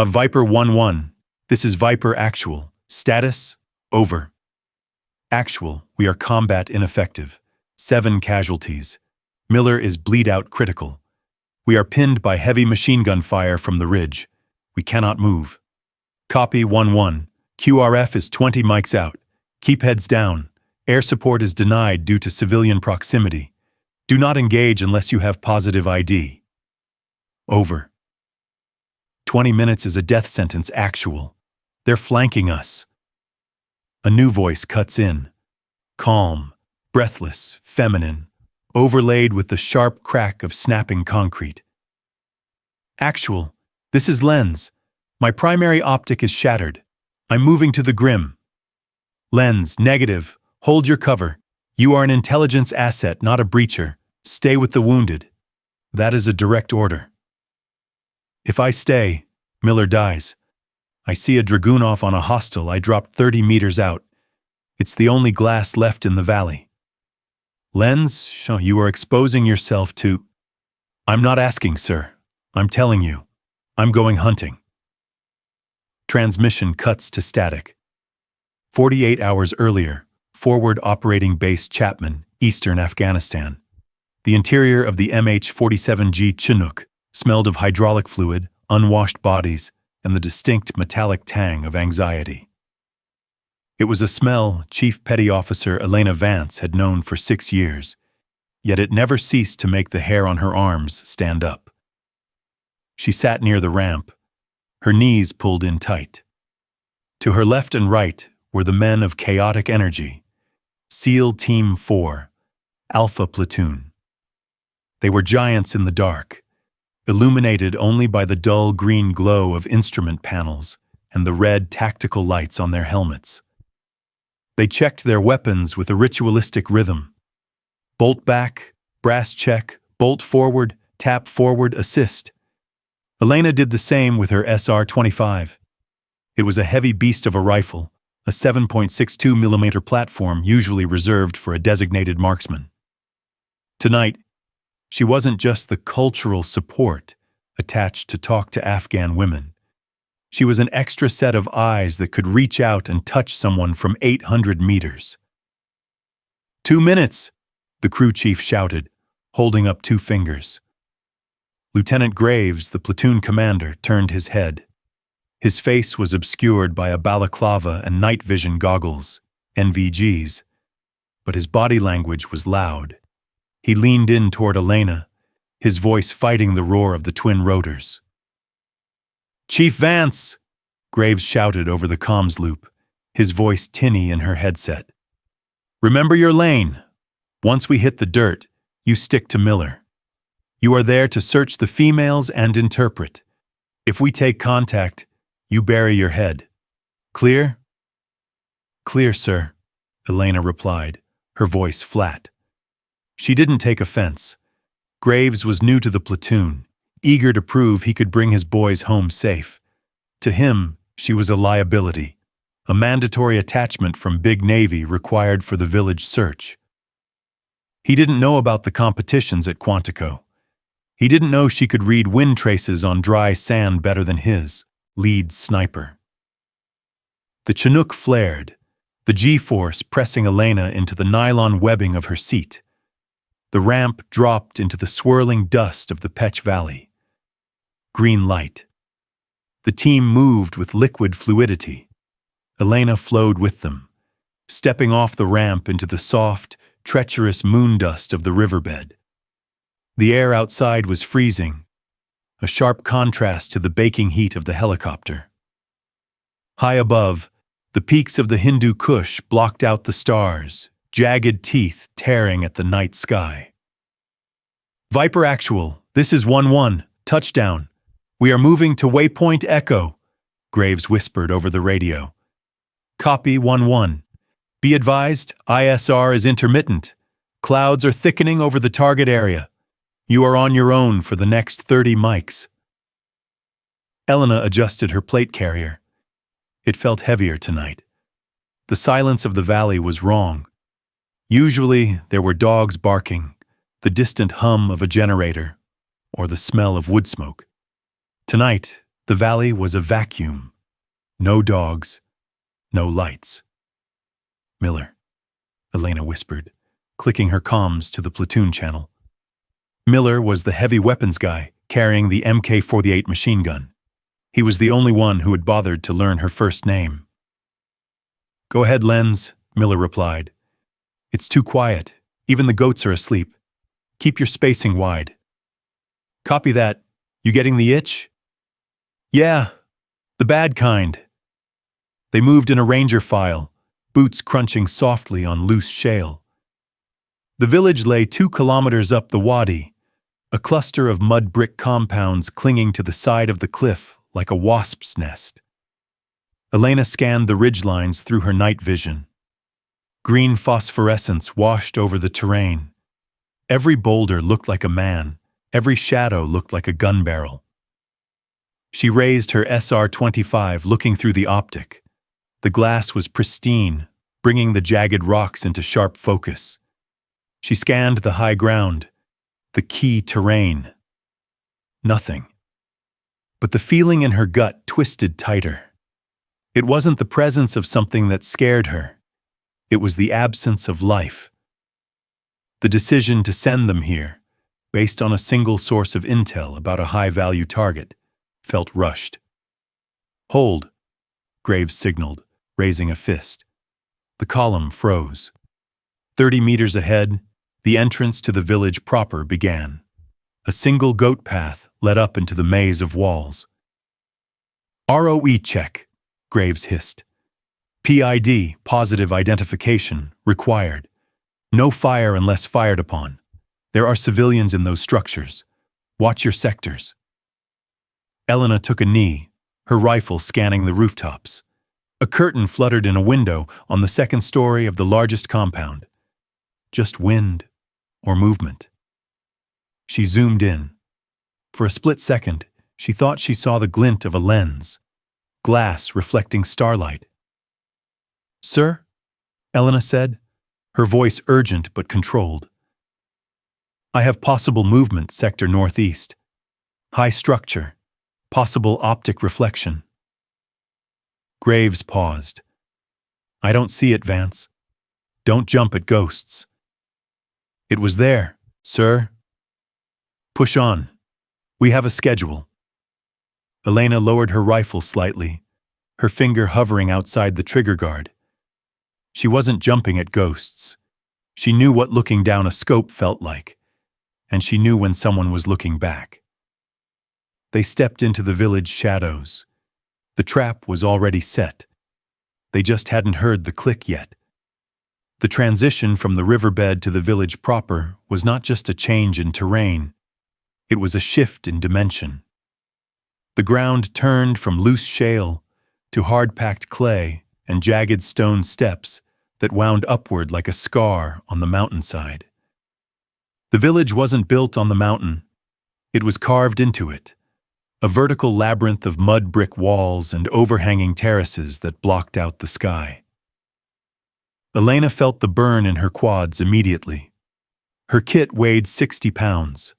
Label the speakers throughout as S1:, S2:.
S1: Viper 1-1. This is Viper Actual. Status: over. Actual, we are combat ineffective. 7 casualties. Miller is bleed-out critical. We are pinned by heavy machine gun fire from the ridge. We cannot move. Copy 1-1. QRF is 20 mics out. Keep heads down. Air support is denied due to civilian proximity. Do not engage unless you have positive ID. Over. 20 minutes is a death sentence. Actual. They're flanking us. A new voice cuts in. Calm, breathless, feminine, overlaid with the sharp crack of snapping concrete. Actual, this is Lens. My primary optic is shattered. I'm moving to the Grim. Lens, negative. Hold your cover. You are an intelligence asset, not a breacher. Stay with the wounded. That is a direct order. If I stay, Miller dies. I see a Dragunov on a hostile. I dropped 30 meters out. It's the only glass left in the valley. Lens, you are exposing yourself to... I'm not asking, sir. I'm telling you. I'm going hunting. Transmission cuts to static. 48 hours earlier, Forward Operating Base Chapman, Eastern Afghanistan. The interior of the MH-47G Chinook smelled of hydraulic fluid, unwashed bodies, and the distinct metallic tang of anxiety. It was a smell Chief Petty Officer Elena Vance had known for 6 years, yet it never ceased to make the hair on her arms stand up. She sat near the ramp, her knees pulled in tight. To her left and right were the men of chaotic energy, SEAL Team 4, Alpha Platoon. They were giants in the dark, illuminated only by the dull green glow of instrument panels and the red tactical lights on their helmets. They checked their weapons with a ritualistic rhythm. Bolt back, brass check, bolt forward, tap forward, assist. Elena did the same with her SR-25. It was a heavy beast of a rifle, a 7.62mm platform usually reserved for a designated marksman. Tonight, she wasn't just the cultural support attached to talk to Afghan women. She was an extra set of eyes that could reach out and touch someone from 800 meters. 2 minutes, the crew chief shouted, holding up 2 fingers. Lieutenant Graves, the platoon commander, turned his head. His face was obscured by a balaclava and night vision goggles, NVGs, but his body language was loud. He leaned in toward Elena, his voice fighting the roar of the twin rotors. "Chief Vance!" Graves shouted over the comms loop, his voice tinny in her headset. "Remember your lane. Once we hit the dirt, you stick to Miller. You are there to search the females and interpret. If we take contact, you bury your head. Clear?" "Clear, sir," Elena replied, her voice flat. She didn't take offense. Graves was new to the platoon, eager to prove he could bring his boys home safe. To him, she was a liability, a mandatory attachment from Big Navy required for the village search. He didn't know about the competitions at Quantico. He didn't know she could read wind traces on dry sand better than his, lead sniper. The Chinook flared, the G-force pressing Elena into the nylon webbing of her seat. The ramp dropped into the swirling dust of the Pech Valley. Green light. The team moved with liquid fluidity. Elena flowed with them, stepping off the ramp into the soft, treacherous moon dust of the riverbed. The air outside was freezing, a sharp contrast to the baking heat of the helicopter. High above, the peaks of the Hindu Kush blocked out the stars, jagged teeth tearing at the night sky. "Viper Actual, this is 1-1, touchdown. We are moving to Waypoint Echo," Graves whispered over the radio. "Copy 1-1. Be advised, ISR is intermittent. Clouds are thickening over the target area. You are on your own for the next 30 mics." Elena adjusted her plate carrier. It felt heavier tonight. The silence of the valley was wrong. Usually, there were dogs barking, the distant hum of a generator, or the smell of wood smoke. Tonight, The valley was a vacuum. No dogs, no lights. "Miller," Elena whispered, clicking her comms to the platoon channel. Miller was the heavy weapons guy carrying the Mk-48 machine gun. He was the only one who had bothered to learn her first name. "Go ahead, Lenz," Miller replied. "It's too quiet. Even the goats are asleep. Keep your spacing wide." "Copy that. You getting the itch?" "Yeah, the bad kind." They moved in a ranger file, boots crunching softly on loose shale. The village lay 2 kilometers up the wadi, a cluster of mud brick compounds clinging to the side of the cliff like a wasp's nest. Elena scanned the ridgelines through her night vision. Green phosphorescence washed over the terrain. Every boulder looked like a man, every shadow looked like a gun barrel. She raised her SR-25, looking through the optic. The glass was pristine, bringing the jagged rocks into sharp focus. She scanned the high ground, the key terrain. Nothing. But the feeling in her gut twisted tighter. It wasn't the presence of something that scared her. It was the absence of life. The decision to send them here, based on a single source of intel about a high-value target, felt rushed. "Hold," Graves signaled, raising a fist. The column froze. 30 meters ahead, the entrance to the village proper began. A single goat path led up into the maze of walls. "ROE check," Graves hissed. "PID, positive identification, required. No fire unless fired upon. There are civilians in those structures. Watch your sectors." Elena took a knee, her rifle scanning the rooftops. A curtain fluttered in a window on the second story of the largest compound. Just wind or movement. She zoomed in. For a split second, she thought she saw the glint of a lens, glass reflecting starlight. "Sir?" Elena said, her voice urgent but controlled. "I have possible movement, sector northeast. High structure, possible optic reflection." Graves paused. "I don't see it, Vance. Don't jump at ghosts." "It was there, sir." "Push on. We have a schedule." Elena lowered her rifle slightly, her finger hovering outside the trigger guard. She wasn't jumping at ghosts. She knew what looking down a scope felt like, and she knew when someone was looking back. They stepped into the village shadows. The trap was already set. They just hadn't heard the click yet. The transition from the riverbed to the village proper was not just a change in terrain. It was a shift in dimension. The ground turned from loose shale to hard-packed clay and jagged stone steps that wound upward like a scar on the mountainside. The village wasn't built on the mountain. It was carved into it, a vertical labyrinth of mud brick walls and overhanging terraces that blocked out the sky. Elena felt the burn in her quads immediately. Her kit weighed 60 pounds.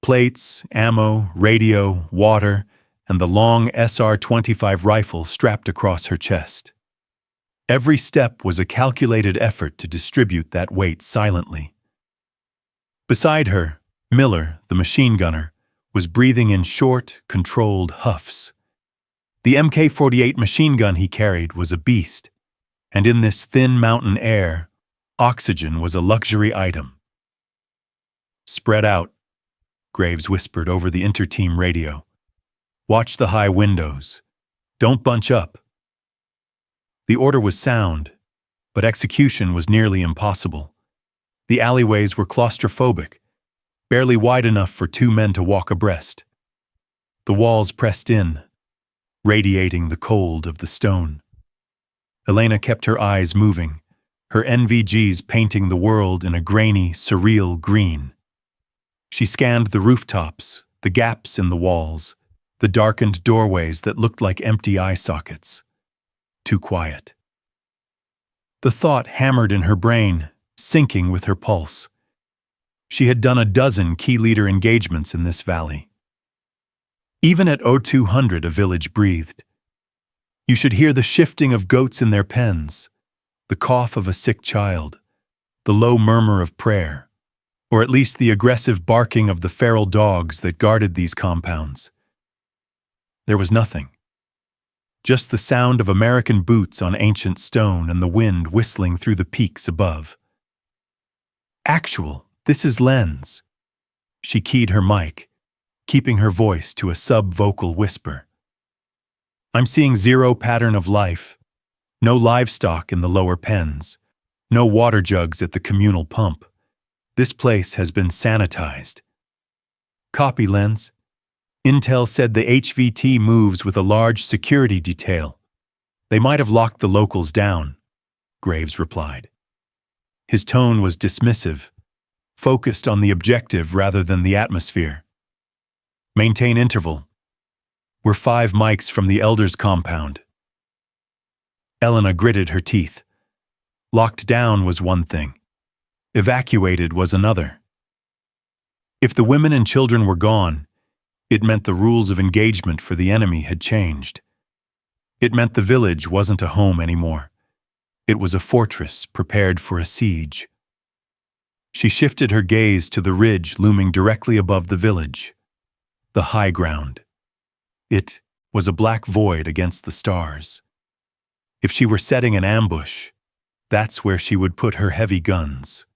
S1: Plates, ammo, radio, water, and the long SR-25 rifle strapped across her chest. Every step was a calculated effort to distribute that weight silently. Beside her, Miller, the machine gunner, was breathing in short, controlled huffs. The Mk-48 machine gun he carried was a beast, and in this thin mountain air, oxygen was a luxury item. "Spread out," Graves whispered over the inter-team radio. "Watch the high windows. Don't bunch up." The order was sound, but execution was nearly impossible. The alleyways were claustrophobic, barely wide enough for 2 men to walk abreast. The walls pressed in, radiating the cold of the stone. Elena kept her eyes moving, her NVGs painting the world in a grainy, surreal green. She scanned the rooftops, the gaps in the walls, the darkened doorways that looked like empty eye sockets. Too quiet. The thought hammered in her brain, syncing with her pulse. She had done a dozen key leader engagements in this valley. Even at 0200 a village breathed. You should hear the shifting of goats in their pens, the cough of a sick child, the low murmur of prayer, or at least the aggressive barking of the feral dogs that guarded these compounds. There was nothing. Just the sound of American boots on ancient stone and the wind whistling through the peaks above. Actual, this is Lens. She keyed her mic, keeping her voice to a sub-vocal whisper. I'm seeing zero pattern of life. No livestock in the lower pens. No water jugs at the communal pump. This place has been sanitized. Copy, Lens. Intel said the HVT moves with a large security detail. They might have locked the locals down, Graves replied. His tone was dismissive, focused on the objective rather than the atmosphere. Maintain interval. We're 5 mics from the Elders' compound. Elena gritted her teeth. Locked down was one thing. Evacuated was another. If the women and children were gone, it meant the rules of engagement for the enemy had changed. It meant the village wasn't a home anymore. It was a fortress prepared for a siege. She shifted her gaze to the ridge looming directly above the village, the high ground. It was a black void against the stars. If she were setting an ambush, that's where she would put her heavy guns.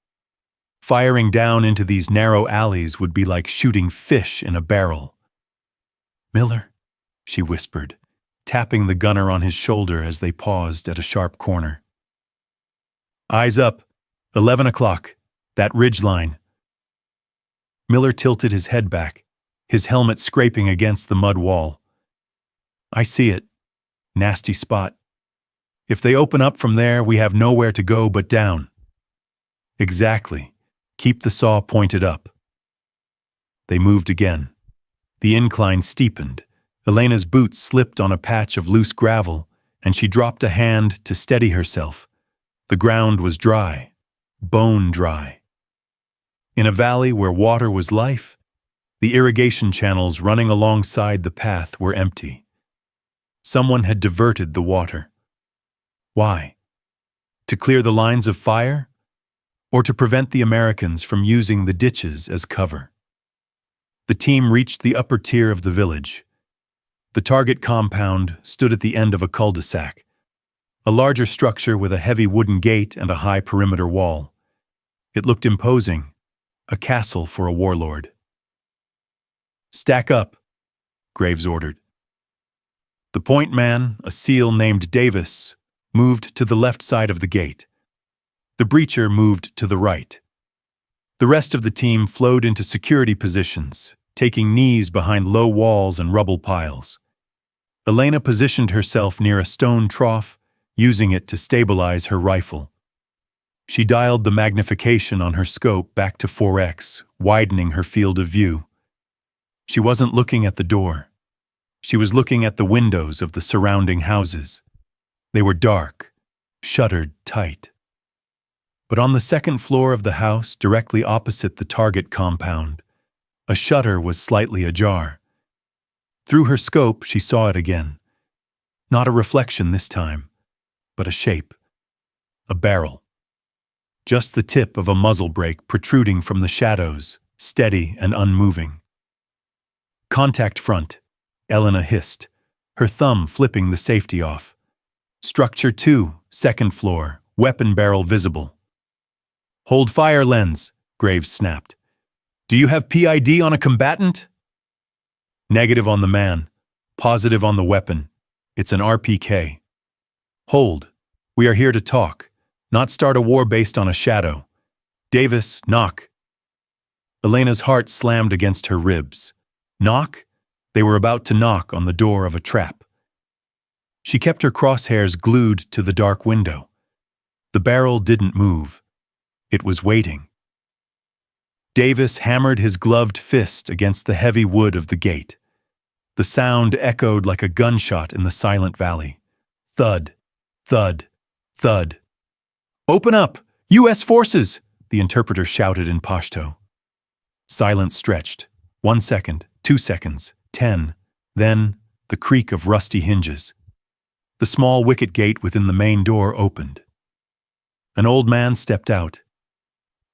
S1: Firing down into these narrow alleys would be like shooting fish in a barrel. Miller, she whispered, tapping the gunner on his shoulder as they paused at a sharp corner. Eyes up, 11 o'clock, that ridge line. Miller tilted his head back, his helmet scraping against the mud wall. I see it. Nasty spot. If they open up from there, we have nowhere to go but down. Exactly. Keep the saw pointed up. They moved again. The incline steepened. Elena's boots slipped on a patch of loose gravel, and she dropped a hand to steady herself. The ground was dry, bone dry. In a valley where water was life, the irrigation channels running alongside the path were empty. Someone had diverted the water. Why? To clear the lines of fire? Or to prevent the Americans from using the ditches as cover? The team reached the upper tier of the village. The target compound stood at the end of a cul-de-sac, a larger structure with a heavy wooden gate and a high perimeter wall. It looked imposing, a castle for a warlord. Stack up, Graves ordered. The point man, a SEAL named Davis, moved to the left side of the gate. The breacher moved to the right. The rest of the team flowed into security positions, taking knees behind low walls and rubble piles. Elena positioned herself near a stone trough, using it to stabilize her rifle. She dialed the magnification on her scope back to 4x, widening her field of view. She wasn't looking at the door. She was looking at the windows of the surrounding houses. They were dark, shuttered tight. But on the second floor of the house, directly opposite the target compound, a shutter was slightly ajar. Through her scope, she saw it again. Not a reflection this time, but a shape. A barrel. Just the tip of a muzzle brake protruding from the shadows, steady and unmoving. Contact front, Elena hissed, her thumb flipping the safety off. Structure 2, second floor, weapon barrel visible. Hold fire, Lens, Graves snapped. Do you have PID on a combatant? Negative on the man, positive on the weapon. It's an RPK. Hold. We are here to talk, not start a war based on a shadow. Davis, knock. Elena's heart slammed against her ribs. Knock? They were about to knock on the door of a trap. She kept her crosshairs glued to the dark window. The barrel didn't move. It was waiting. Davis hammered his gloved fist against the heavy wood of the gate. The sound echoed like a gunshot in the silent valley. Thud, thud, thud. Open up! U.S. forces! The interpreter shouted in Pashto. Silence stretched. 1 second, 2 seconds, 10. Then, the creak of rusty hinges. The small wicket gate within the main door opened. An old man stepped out.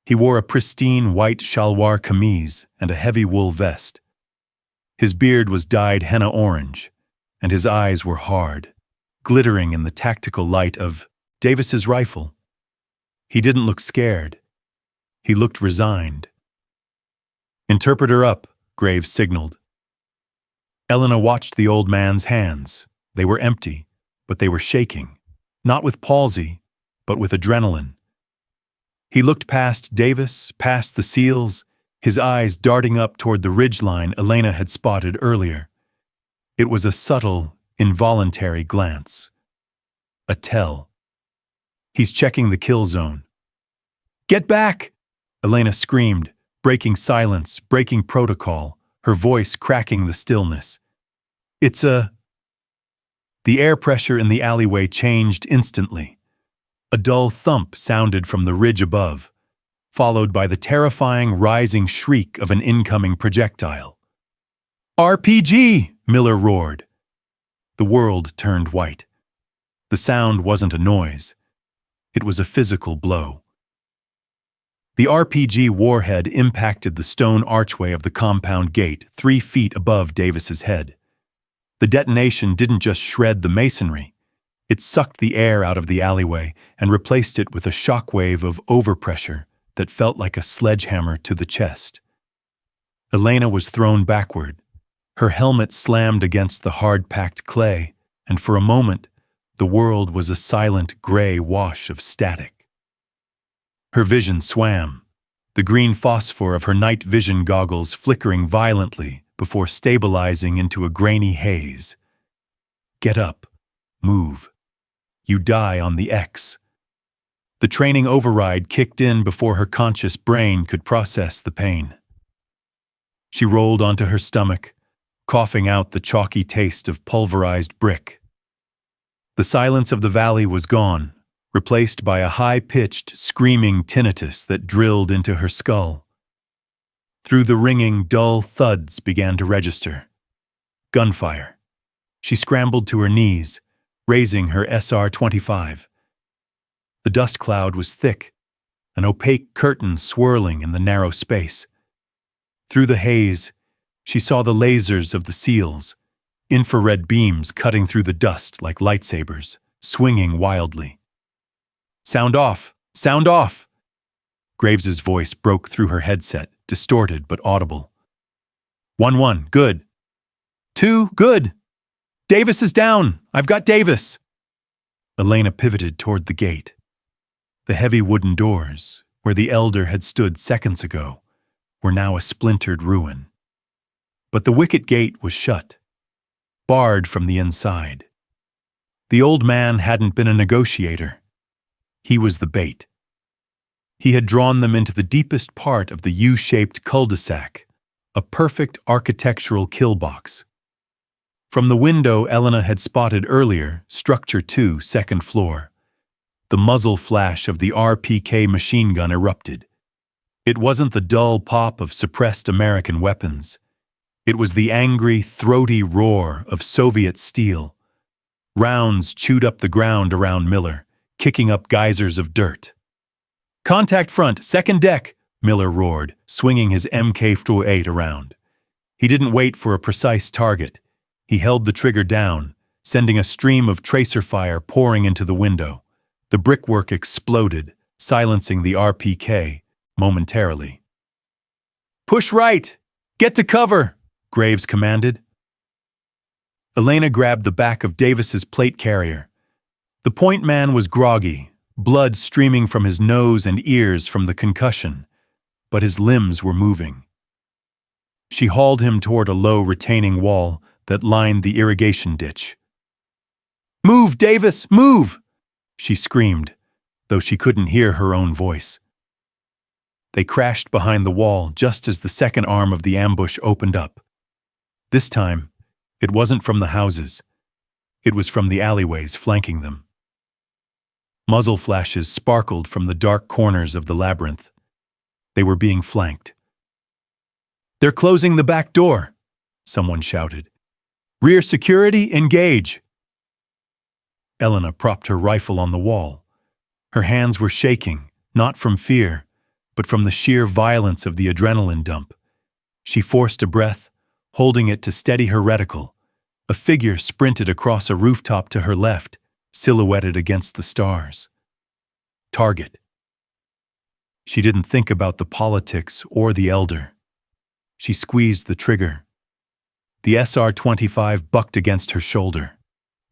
S1: He wore a pristine white shalwar kameez and a heavy wool vest. His beard was dyed henna orange, and his eyes were hard, glittering in the tactical light of Davis's rifle. He didn't look scared. He looked resigned. "Interpreter up," Graves signaled. Elena watched the old man's hands. They were empty, but they were shaking, not with palsy, but with adrenaline. He looked past Davis, past the seals, his eyes darting up toward the ridgeline Elena had spotted earlier. It was a subtle, involuntary glance. A tell. "He's checking the kill zone." "Get back!" Elena screamed, breaking silence, breaking protocol, her voice cracking the stillness. "It's a..." The air pressure in the alleyway changed instantly. A dull thump sounded from the ridge above, followed by the terrifying rising shriek of an incoming projectile. "RPG!" Miller roared. The world turned white. The sound wasn't a noise. It was a physical blow. The RPG warhead impacted the stone archway of the compound gate 3 feet above Davis's head. The detonation didn't just shred the masonry. It sucked the air out of the alleyway and replaced it with a shockwave of overpressure that felt like a sledgehammer to the chest. Elena was thrown backward. Her helmet slammed against the hard-packed clay, and for a moment, the world was a silent gray wash of static. Her vision swam, the green phosphor of her night vision goggles flickering violently before stabilizing into a grainy haze. "Get up. Move. You die on the X." The training override kicked in before her conscious brain could process the pain. She rolled onto her stomach, coughing out the chalky taste of pulverized brick. The silence of the valley was gone, replaced by a high-pitched, screaming tinnitus that drilled into her skull. Through the ringing, dull thuds began to register. Gunfire. She scrambled to her knees, raising her SR-25. The dust cloud was thick, an opaque curtain swirling in the narrow space. Through the haze, she saw the lasers of the SEALs, infrared beams cutting through the dust like lightsabers, swinging wildly. "Sound off! Sound off!" Graves's voice broke through her headset, distorted but audible. 1-1, good. 2, good. Davis is down! I've got Davis! Elena pivoted toward the gate. The heavy wooden doors, where the elder had stood seconds ago, were now a splintered ruin. But the wicket gate was shut, barred from the inside. The old man hadn't been a negotiator. He was the bait. He had drawn them into the deepest part of the U-shaped cul-de-sac, a perfect architectural kill box. From the window Elena had spotted earlier, Structure 2, second floor, the muzzle flash of the RPK machine gun erupted. It wasn't the dull pop of suppressed American weapons. It was the angry, throaty roar of Soviet steel. Rounds chewed up the ground around Miller, kicking up geysers of dirt. "Contact front, second deck," Miller roared, swinging his MK-48 around. He didn't wait for a precise target. He held the trigger down, sending a stream of tracer fire pouring into the window. The brickwork exploded, silencing the RPK momentarily. "Push right! Get to cover!" Graves commanded. Elena grabbed the back of Davis's plate carrier. The point man was groggy, blood streaming from his nose and ears from the concussion, but his limbs were moving. She hauled him toward a low retaining wall that lined the irrigation ditch. "Move, Davis, move!" she screamed, though she couldn't hear her own voice. They crashed behind the wall just as the second arm of the ambush opened up. This time, it wasn't from the houses. It was from the alleyways flanking them. Muzzle flashes sparkled from the dark corners of the labyrinth. They were being flanked. "They're closing the back door," someone shouted. Rear security, engage! Elena propped her rifle on the wall. Her hands were shaking, not from fear, but from the sheer violence of the adrenaline dump. She forced a breath, holding it to steady her reticle. A figure sprinted across a rooftop to her left, silhouetted against the stars. Target. She didn't think about the politics or the elder. She squeezed the trigger. The SR-25 bucked against her shoulder.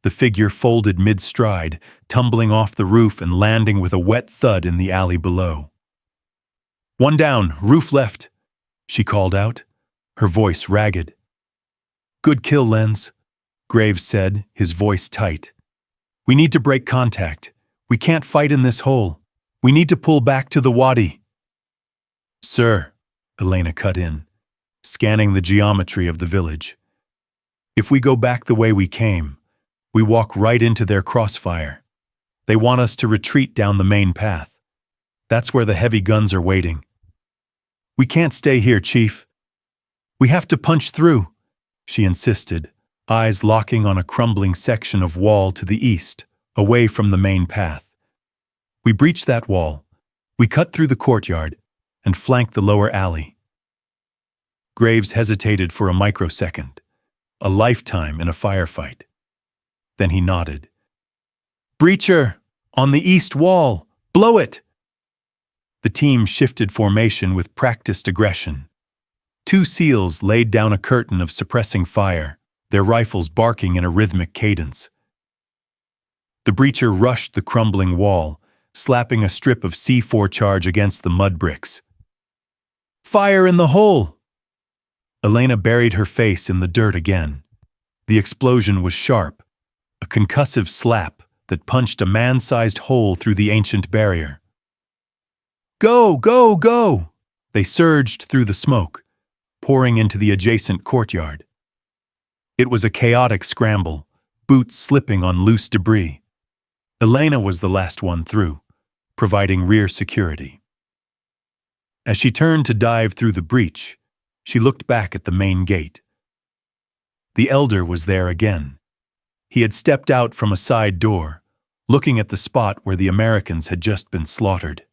S1: The figure folded mid-stride, tumbling off the roof and landing with a wet thud in the alley below. "One down, roof left," she called out, her voice ragged. "Good kill, Lenz," Graves said, his voice tight. "We need to break contact. We can't fight in this hole. We need to pull back to the wadi." "Sir," Elena cut in, scanning the geometry of the village. "If we go back the way we came, we walk right into their crossfire. They want us to retreat down the main path. That's where the heavy guns are waiting. We can't stay here, Chief. We have to punch through," she insisted, eyes locking on a crumbling section of wall to the east, away from the main path. "We breach that wall. We cut through the courtyard and flank the lower alley." Graves hesitated for a microsecond, a lifetime in a firefight. Then he nodded. "Breacher! On the east wall! Blow it!" The team shifted formation with practiced aggression. 2 SEALs laid down a curtain of suppressing fire, their rifles barking in a rhythmic cadence. The breacher rushed the crumbling wall, slapping a strip of C4 charge against the mud bricks. "Fire in the hole!" Elena buried her face in the dirt again. The explosion was sharp, a concussive slap that punched a man-sized hole through the ancient barrier. "Go, go, go!" They surged through the smoke, pouring into the adjacent courtyard. It was a chaotic scramble, boots slipping on loose debris. Elena was the last one through, providing rear security. As she turned to dive through the breach, she looked back at the main gate. The elder was there again. He had stepped out from a side door, looking at the spot where the Americans had just been slaughtered.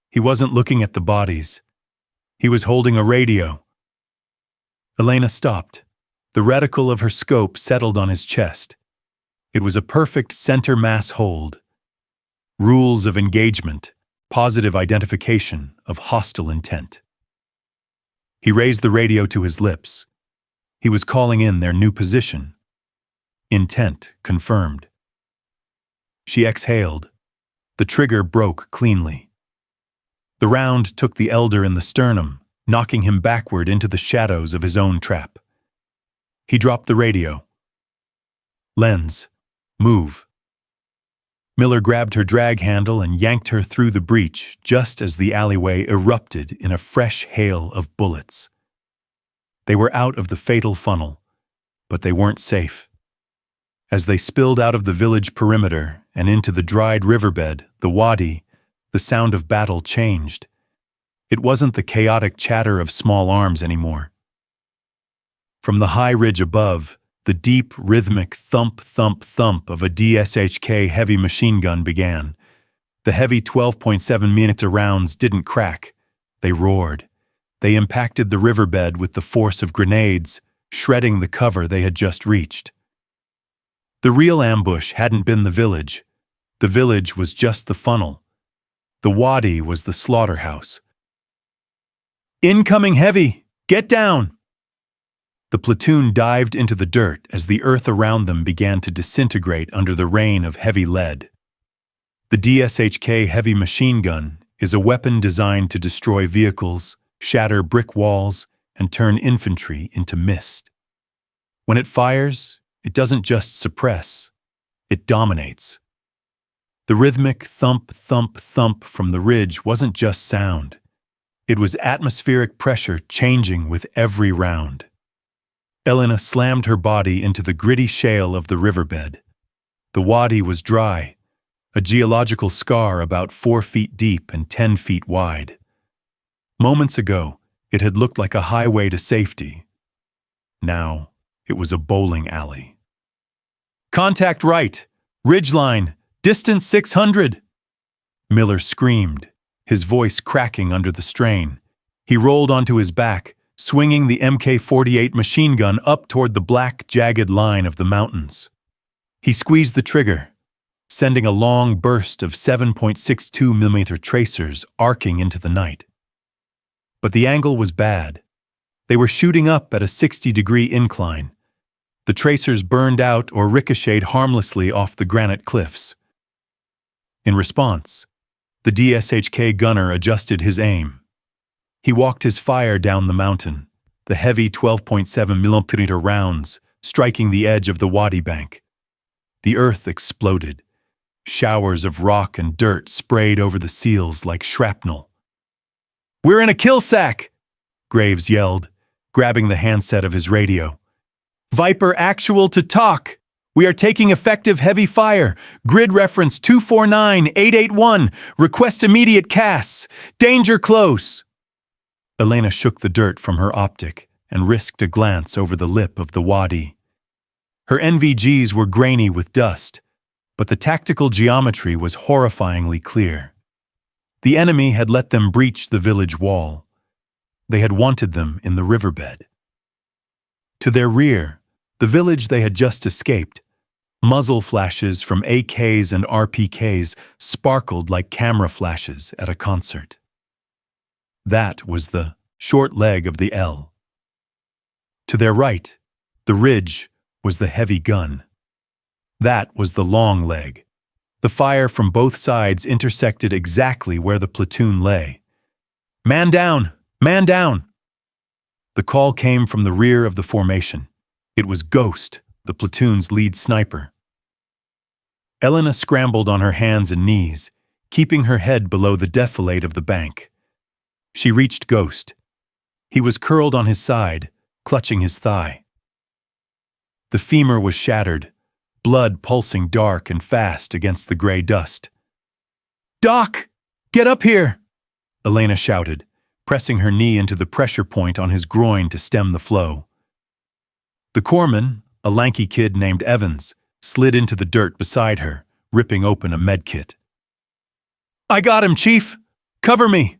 S1: He wasn't looking at the bodies. He was holding a radio. Elena stopped. The reticle of her scope settled on his chest. It was a perfect center mass hold. Rules of engagement, positive identification of hostile intent. He raised the radio to his lips. He was calling in their new position. Intent confirmed. She exhaled. The trigger broke cleanly. The round took the elder in the sternum, knocking him backward into the shadows of his own trap. He dropped the radio. "Lenz, move." Miller grabbed her drag handle and yanked her through the breach just as the alleyway erupted in a fresh hail of bullets. They were out of the fatal funnel, but they weren't safe. As they spilled out of the village perimeter and into the dried riverbed, the wadi, the sound of battle changed. It wasn't the chaotic chatter of small arms anymore. From the high ridge above, the deep, rhythmic thump, thump, thump of a DSHK heavy machine gun began. The heavy 12.7mm rounds didn't crack. They roared. They impacted the riverbed with the force of grenades, shredding the cover they had just reached. The real ambush hadn't been the village. The village was just the funnel. The wadi was the slaughterhouse. "Incoming heavy! Get down!" The platoon dived into the dirt as the earth around them began to disintegrate under the rain of heavy lead. The DSHK heavy machine gun is a weapon designed to destroy vehicles, shatter brick walls, and turn infantry into mist. When it fires, it doesn't just suppress, it dominates. The rhythmic thump, thump, thump from the ridge wasn't just sound. It was atmospheric pressure changing with every round. Elena slammed her body into the gritty shale of the riverbed. The wadi was dry, a geological scar about 4 feet deep and 10 feet wide. Moments ago, it had looked like a highway to safety. Now, It was a bowling alley. "Contact right! Ridgeline! Distance 600!" Miller screamed, his voice cracking under the strain. He rolled onto his back, swinging the Mk-48 machine gun up toward the black, jagged line of the mountains. He squeezed the trigger, sending a long burst of 7.62mm tracers arcing into the night. But the angle was bad. They were shooting up at a 60-degree incline. The tracers burned out or ricocheted harmlessly off the granite cliffs. In response, the DSHK gunner adjusted his aim. He walked his fire down the mountain, the heavy 12.7mm rounds striking the edge of the wadi bank. The earth exploded. Showers of rock and dirt sprayed over the seals like shrapnel. "We're in a kill sack!" Graves yelled, grabbing the handset of his radio. "Viper actual to talk! We are taking effective heavy fire. Grid reference 249881. Request immediate CAS. Danger close." Elena shook the dirt from her optic and risked a glance over the lip of the wadi. Her NVGs were grainy with dust, but the tactical geometry was horrifyingly clear. The enemy had let them breach the village wall. They had wanted them in the riverbed. To their rear, the village they had just escaped, muzzle flashes from AKs and RPKs sparkled like camera flashes at a concert. That was the short leg of the L. To their right, the ridge was the heavy gun. That was the long leg. The fire from both sides intersected exactly where the platoon lay. "Man down! Man down!" The call came from the rear of the formation. It was Ghost, the platoon's lead sniper. Elena scrambled on her hands and knees, keeping her head below the defilade of the bank. She reached Ghost. He was curled on his side, clutching his thigh. The femur was shattered, blood pulsing dark and fast against the gray dust. "Doc, get up here!" Elena shouted, pressing her knee into the pressure point on his groin to stem the flow. The corpsman, a lanky kid named Evans, slid into the dirt beside her, ripping open a medkit. "I got him, Chief! Cover me!"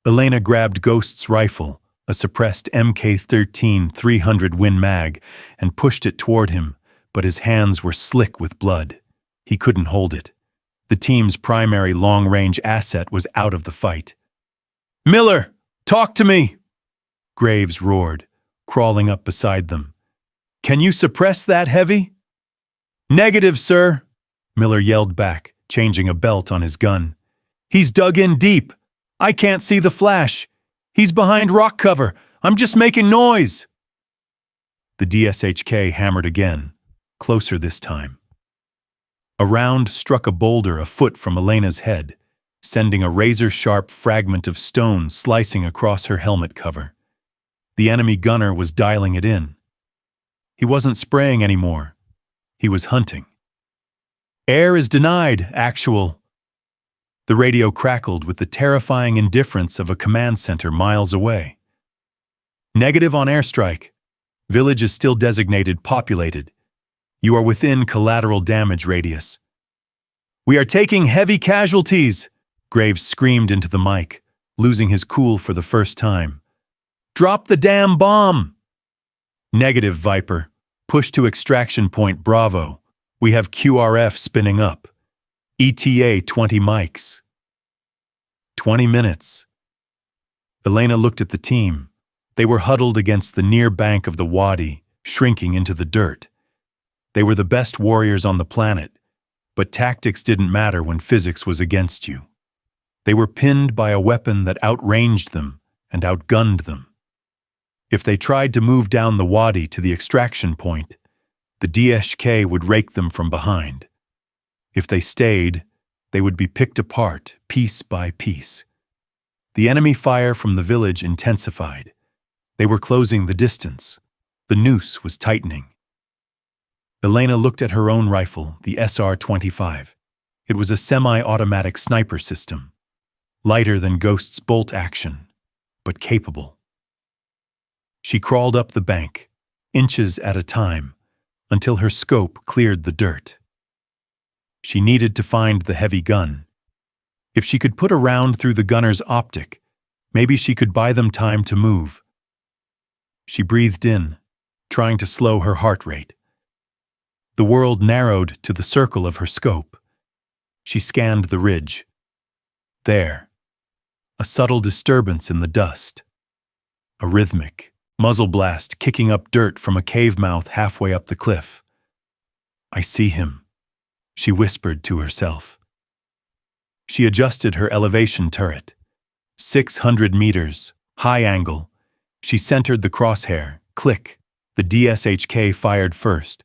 S1: Elena grabbed Ghost's rifle, a suppressed Mk-13 300 Win Mag, and pushed it toward him, but his hands were slick with blood. He couldn't hold it. The team's primary long-range asset was out of the fight. "Miller, talk to me!" Graves roared, crawling up beside them. "Can you suppress that heavy?" "Negative, sir," Miller yelled back, changing a belt on his gun. "He's dug in deep. I can't see the flash. He's behind rock cover. I'm just making noise." The DSHK hammered again, closer this time. A round struck a boulder a foot from Elena's head, sending a razor-sharp fragment of stone slicing across her helmet cover. The enemy gunner was dialing it in. He wasn't spraying anymore. He was hunting. "Air is denied, actual." The radio crackled with the terrifying indifference of a command center miles away. "Negative on airstrike. Village is still designated populated. You are within collateral damage radius." "We are taking heavy casualties," Graves screamed into the mic, losing his cool for the first time. "Drop the damn bomb!" "Negative, Viper. Push to extraction point Bravo. We have QRF spinning up. ETA 20 mics. 20 minutes. Elena looked at the team. They were huddled against the near bank of the wadi, shrinking into the dirt. They were the best warriors on the planet, but tactics didn't matter when physics was against you. They were pinned by a weapon that outranged them and outgunned them. If they tried to move down the wadi to the extraction point, the DSHK would rake them from behind. If they stayed, they would be picked apart, piece by piece. The enemy fire from the village intensified. They were closing the distance. The noose was tightening. Elena looked at her own rifle, the SR-25. It was a semi-automatic sniper system, lighter than Ghost's bolt action, but capable. She crawled up the bank, inches at a time, until her scope cleared the dirt. She needed to find the heavy gun. If she could put a round through the gunner's optic, maybe she could buy them time to move. She breathed in, trying to slow her heart rate. The world narrowed to the circle of her scope. She scanned the ridge. There, a subtle disturbance in the dust. A rhythmic, muzzle blast kicking up dirt from a cave mouth halfway up the cliff. "I see him," she whispered to herself. She adjusted her elevation turret. 600 meters, high angle. She centered the crosshair. Click. The DSHK fired first.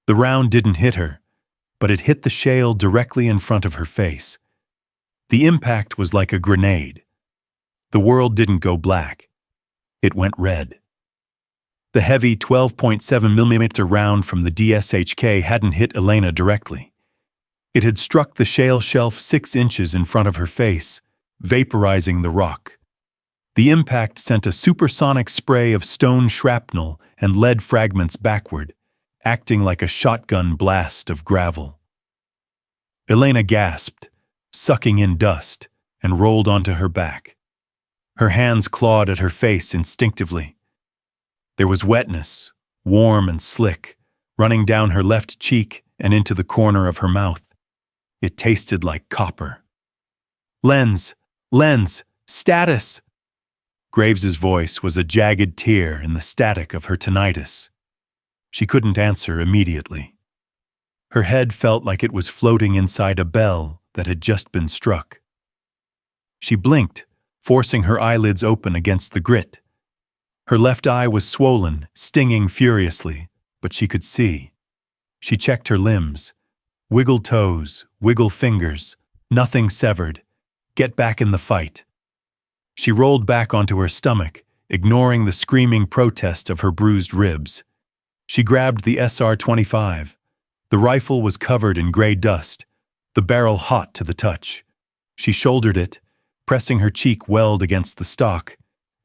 S1: The round didn't hit her, but it hit the shale directly in front of her face. The impact was like a grenade. The world didn't go black. It went red. The heavy 12.7mm round from the DSHK hadn't hit Elena directly. It had struck the shale shelf 6 inches in front of her face, vaporizing the rock. The impact sent a supersonic spray of stone shrapnel and lead fragments backward, acting like a shotgun blast of gravel. Elena gasped, sucking in dust, and rolled onto her back. Her hands clawed at her face instinctively. There was wetness, warm and slick, running down her left cheek and into the corner of her mouth. It tasted like copper. "Lens! Lens! Status!" Graves's voice was a jagged tear in the static of her tinnitus. She couldn't answer immediately. Her head felt like it was floating inside a bell that had just been struck. She blinked, forcing her eyelids open against the grit. Her left eye was swollen, stinging furiously, but she could see. She checked her limbs. Wiggle toes, wiggle fingers, nothing severed. Get back in the fight. She rolled back onto her stomach, ignoring the screaming protest of her bruised ribs. She grabbed the SR-25. The rifle was covered in gray dust, the barrel hot to the touch. She shouldered it, pressing her cheek welled against the stock,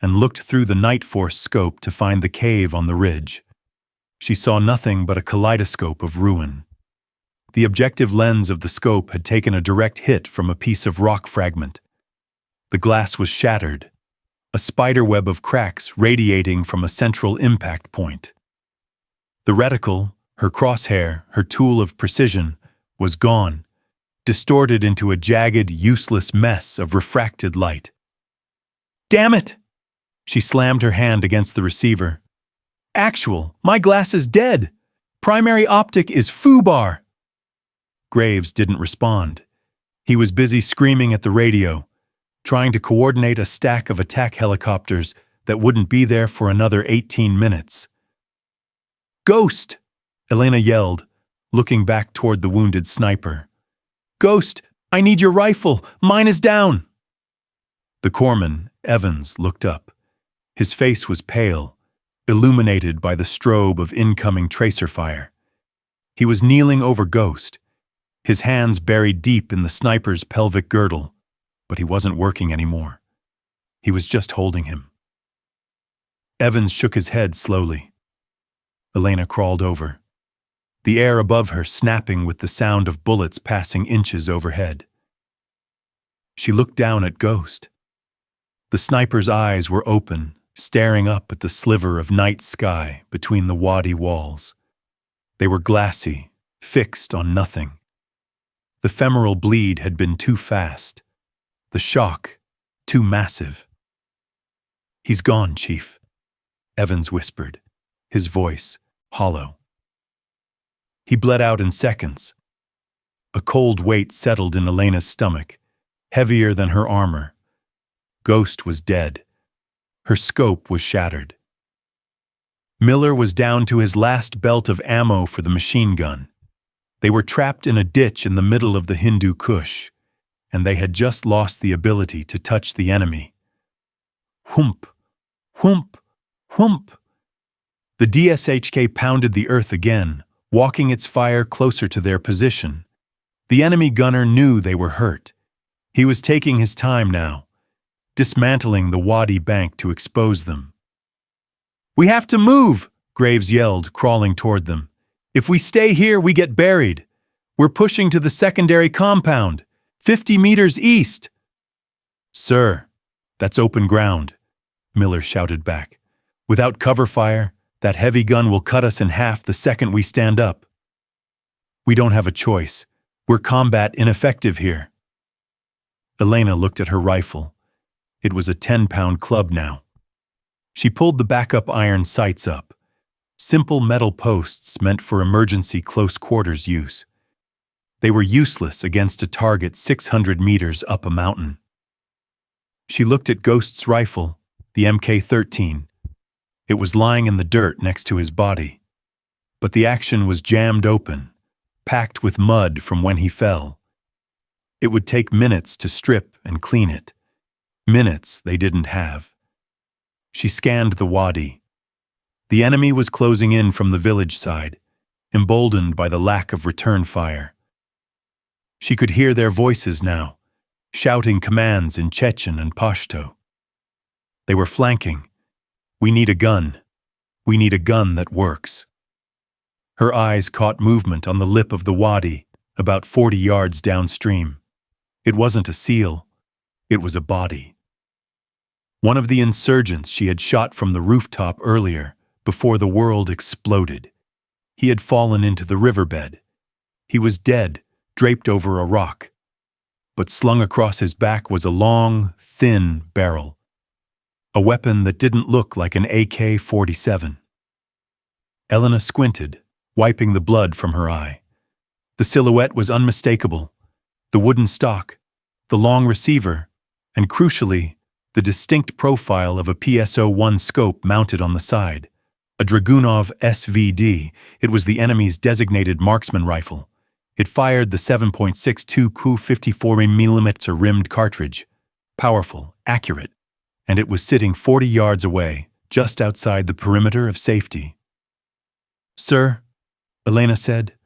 S1: and looked through the night force scope to find the cave on the ridge. She saw nothing but a kaleidoscope of ruin. The objective lens of the scope had taken a direct hit from a piece of rock fragment. The glass was shattered, a spiderweb of cracks radiating from a central impact point. The reticle, her crosshair, her tool of precision, was gone, distorted into a jagged, useless mess of refracted light. "Damn it!" She slammed her hand against the receiver. "Actual, my glass is dead! Primary optic is foobar!" Graves didn't respond. He was busy screaming at the radio, trying to coordinate a stack of attack helicopters that wouldn't be there for another 18 minutes. "Ghost!" Elena yelled, looking back toward the wounded sniper. "Ghost, I need your rifle! Mine is down!" The corpsman, Evans, looked up. His face was pale, illuminated by the strobe of incoming tracer fire. He was kneeling over Ghost, his hands buried deep in the sniper's pelvic girdle, but he wasn't working anymore. He was just holding him. Evans shook his head slowly. Elena crawled over, the air above her snapping with the sound of bullets passing inches overhead. She looked down at Ghost. The sniper's eyes were open, staring up at the sliver of night sky between the wadi walls. They were glassy, fixed on nothing. The femoral bleed had been too fast. The shock, too massive. "He's gone, Chief," Evans whispered, his voice hollow. He bled out in seconds. A cold weight settled in Elena's stomach, heavier than her armor. Ghost was dead. Her scope was shattered. Miller was down to his last belt of ammo for the machine gun. They were trapped in a ditch in the middle of the Hindu Kush, and they had just lost the ability to touch the enemy. Whoomp, whoomp, whoomp. The DSHK pounded the earth again, walking its fire closer to their position. The enemy gunner knew they were hurt. He was taking his time now, dismantling the wadi bank to expose them. "We have to move!" Graves yelled, crawling toward them. "If we stay here, we get buried. We're pushing to the secondary compound, 50 meters east." "Sir, that's open ground," Miller shouted back. "Without cover fire, that heavy gun will cut us in half the second we stand up." "We don't have a choice. We're combat ineffective here." Elena looked at her rifle. It was a 10-pound club now. She pulled the backup iron sights up. Simple metal posts meant for emergency close-quarters use. They were useless against a target 600 meters up a mountain. She looked at Ghost's rifle, the MK-13. It was lying in the dirt next to his body. But the action was jammed open, packed with mud from when he fell. It would take minutes to strip and clean it. Minutes they didn't have. She scanned the wadi. The enemy was closing in from the village side, emboldened by the lack of return fire. She could hear their voices now, shouting commands in Chechen and Pashto. They were flanking. "We need a gun. We need a gun that works." Her eyes caught movement on the lip of the wadi, about 40 yards downstream. It wasn't a seal. It was a body. One of the insurgents she had shot from the rooftop earlier, before the world exploded. He had fallen into the riverbed. He was dead, draped over a rock. But slung across his back was a long, thin barrel. A weapon that didn't look like an AK-47. Elena squinted, wiping the blood from her eye. The silhouette was unmistakable. The wooden stock, the long receiver, and crucially, the distinct profile of a PSO-1 scope mounted on the side. A Dragunov SVD, it was the enemy's designated marksman rifle. It fired the 7.62 Ku 54mm rimmed cartridge. Powerful, accurate, and it was sitting 40 yards away, just outside the perimeter of safety. "Sir," Elena said,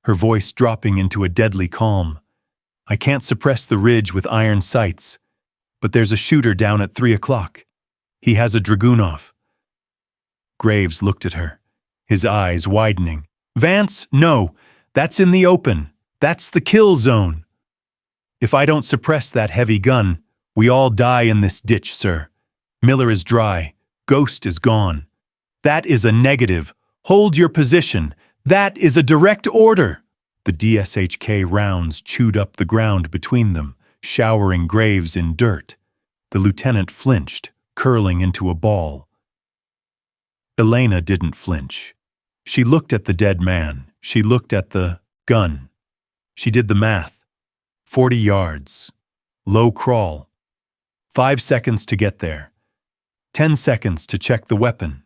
S1: her voice dropping into a deadly calm, "I can't suppress the ridge with iron sights, but there's a shooter down at 3 o'clock. He has a Dragunov." Graves looked at her, his eyes widening. "Vance, no, that's in the open. That's the kill zone. If I don't suppress that heavy gun, we all die in this ditch, sir. Miller is dry. Ghost is gone. That is a negative. Hold your position. That is a direct order." The DSHK rounds chewed up the ground between them, showering Graves in dirt. The lieutenant flinched, curling into a ball. Elena didn't flinch. She looked at the dead man. She looked at the gun. She did the math. 40 yards. Low crawl. 5 seconds to get there. 10 seconds to check the weapon.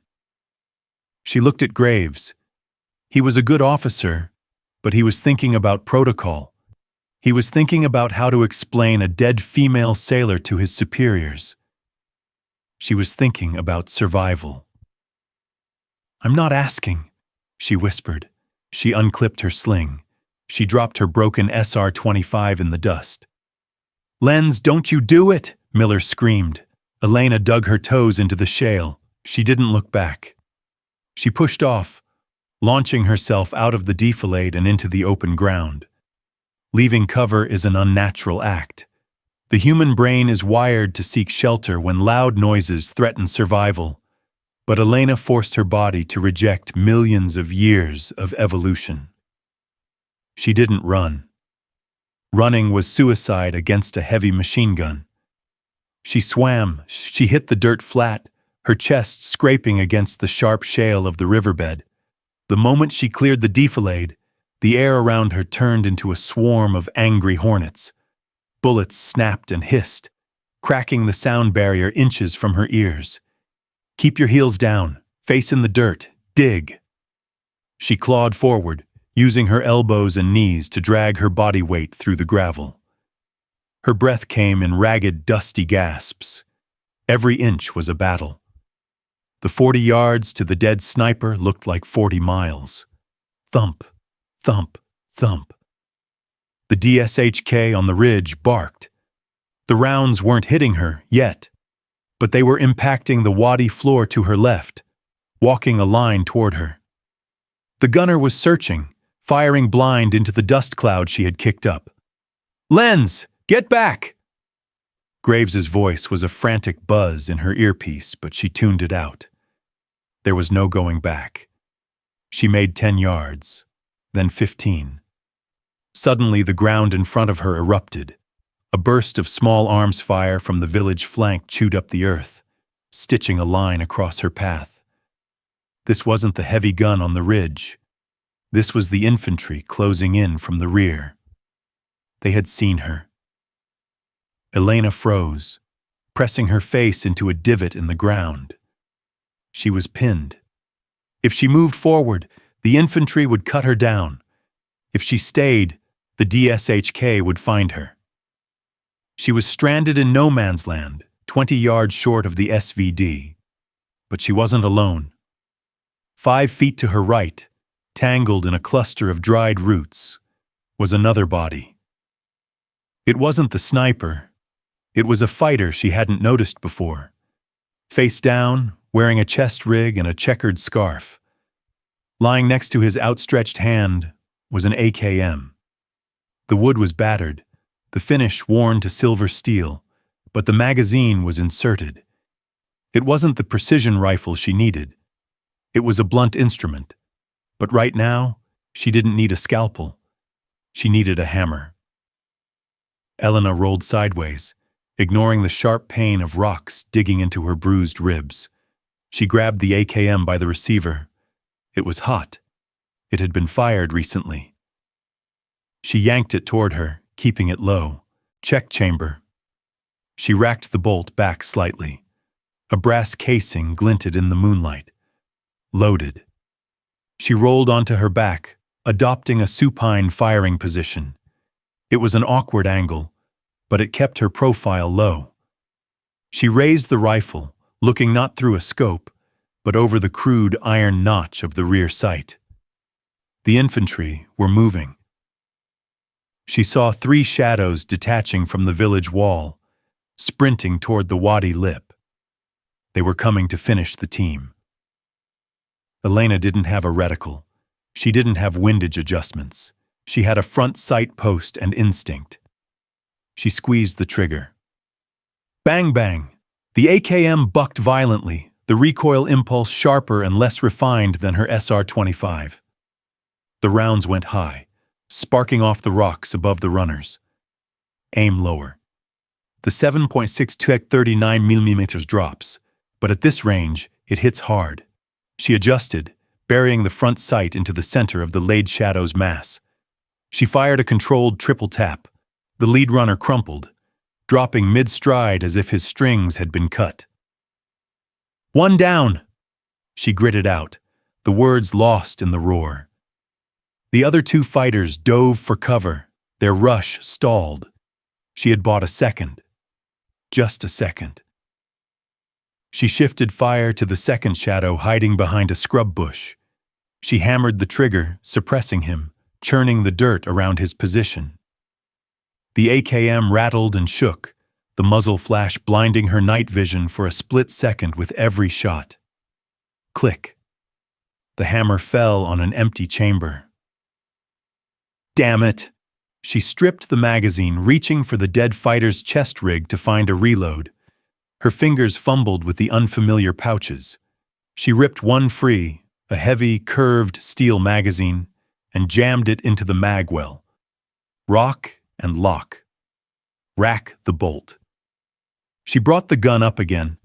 S1: She looked at Graves. He was a good officer, but he was thinking about protocol. He was thinking about how to explain a dead female sailor to his superiors. She was thinking about survival. "I'm not asking," she whispered. She unclipped her sling. She dropped her broken SR-25 in the dust. "Lenz, don't you do it!" Miller screamed. Elena dug her toes into the shale. She didn't look back. She pushed off, launching herself out of the defilade and into the open ground. Leaving cover is an unnatural act. The human brain is wired to seek shelter when loud noises threaten survival. But Elena forced her body to reject millions of years of evolution. She didn't run. Running was suicide against a heavy machine gun. She swam. She hit the dirt flat, her chest scraping against the sharp shale of the riverbed. The moment she cleared the defilade, the air around her turned into a swarm of angry hornets. Bullets snapped and hissed, cracking the sound barrier inches from her ears. "Keep your heels down, face in the dirt, dig." She clawed forward, using her elbows and knees to drag her body weight through the gravel. Her breath came in ragged, dusty gasps. Every inch was a battle. The 40 yards to the dead sniper looked like 40 miles. Thump, thump, thump. The DSHK on the ridge barked. The rounds weren't hitting her yet, but they were impacting the wadi floor to her left, walking a line toward her. The gunner was searching, firing blind into the dust cloud she had kicked up. "Lens, get back!" Graves's voice was a frantic buzz in her earpiece, but she tuned it out. There was no going back. She made 10 yards, then 15. Suddenly, the ground in front of her erupted. A burst of small arms fire from the village flank chewed up the earth, stitching a line across her path. This wasn't the heavy gun on the ridge. This was the infantry closing in from the rear. They had seen her. Elena froze, pressing her face into a divot in the ground. She was pinned. If she moved forward, the infantry would cut her down. If she stayed, the DSHK would find her. She was stranded in no man's land, 20 yards short of the SVD. But she wasn't alone. 5 feet to her right, tangled in a cluster of dried roots, was another body. It wasn't the sniper. It was a fighter she hadn't noticed before. Face down, wearing a chest rig and a checkered scarf. Lying next to his outstretched hand was an AKM. The wood was battered, the finish worn to silver steel, but the magazine was inserted. It wasn't the precision rifle she needed. It was a blunt instrument. But right now, she didn't need a scalpel. She needed a hammer. Elena rolled sideways, ignoring the sharp pain of rocks digging into her bruised ribs. She grabbed the AKM by the receiver. It was hot. It had been fired recently. She yanked it toward her, keeping it low. Check chamber. She racked the bolt back slightly. A brass casing glinted in the moonlight. Loaded. She rolled onto her back, adopting a supine firing position. It was an awkward angle, but it kept her profile low. She raised the rifle, looking not through a scope, but over the crude iron notch of the rear sight. The infantry were moving. She saw 3 shadows detaching from the village wall, sprinting toward the wadi lip. They were coming to finish the team. Elena didn't have a reticle. She didn't have windage adjustments. She had a front sight post and instinct. She squeezed the trigger. Bang, bang! The AKM bucked violently, the recoil impulse sharper and less refined than her SR-25. The rounds went high, sparking off the rocks above the runners. Aim lower. The 7.62 39mm drops, but at this range, it hits hard. She adjusted, burying the front sight into the center of the laid shadow's mass. She fired a controlled triple tap. The lead runner crumpled, dropping mid-stride as if his strings had been cut. "One down!" She gritted out, the words lost in the roar. The other 2 fighters dove for cover, their rush stalled. She had bought a second. Just a second. She shifted fire to the second shadow hiding behind a scrub bush. She hammered the trigger, suppressing him, churning the dirt around his position. The AKM rattled and shook, the muzzle flash blinding her night vision for a split second with every shot. Click. The hammer fell on an empty chamber. Damn it! She stripped the magazine, reaching for the dead fighter's chest rig to find a reload. Her fingers fumbled with the unfamiliar pouches. She ripped one free, a heavy, curved steel magazine, and jammed it into the magwell. Rock and lock. Rack the bolt. She brought the gun up again,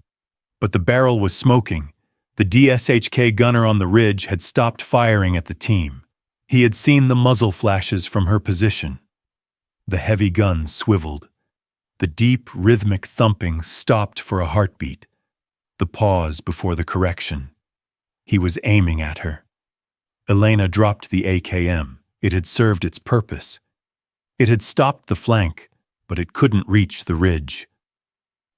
S1: but the barrel was smoking. The DSHK gunner on the ridge had stopped firing at the team. He had seen the muzzle flashes from her position. The heavy gun swiveled. The deep, rhythmic thumping stopped for a heartbeat. The pause before the correction. He was aiming at her. Elena dropped the AKM. It had served its purpose. It had stopped the flank, but it couldn't reach the ridge.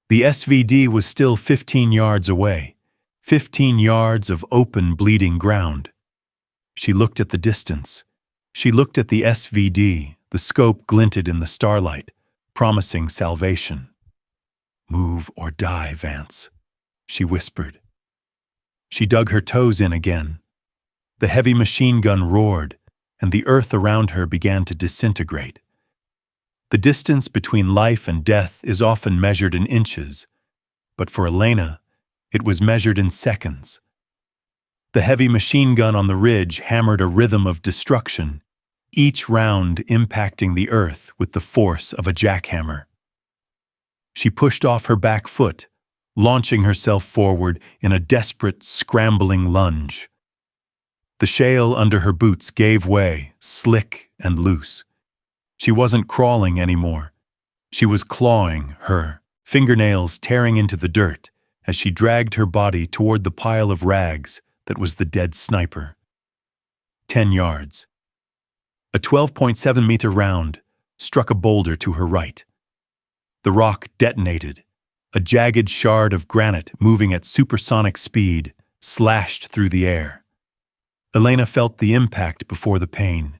S1: The SVD was still 15 yards away, 15 yards of open, bleeding ground. She looked at the distance. She looked at the SVD, the scope glinted in the starlight, promising salvation. "Move or die, Vance," she whispered. She dug her toes in again. The heavy machine gun roared, and the earth around her began to disintegrate. The distance between life and death is often measured in inches, but for Elena, it was measured in seconds. The heavy machine gun on the ridge hammered a rhythm of destruction, each round impacting the earth with the force of a jackhammer. She pushed off her back foot, launching herself forward in a desperate, scrambling lunge. The shale under her boots gave way, slick and loose. She wasn't crawling anymore. She was clawing, her fingernails tearing into the dirt as she dragged her body toward the pile of rags that was the dead sniper. 10 yards. A 12.7-meter round struck a boulder to her right. The rock detonated. A jagged shard of granite moving at supersonic speed slashed through the air. Elena felt the impact before the pain.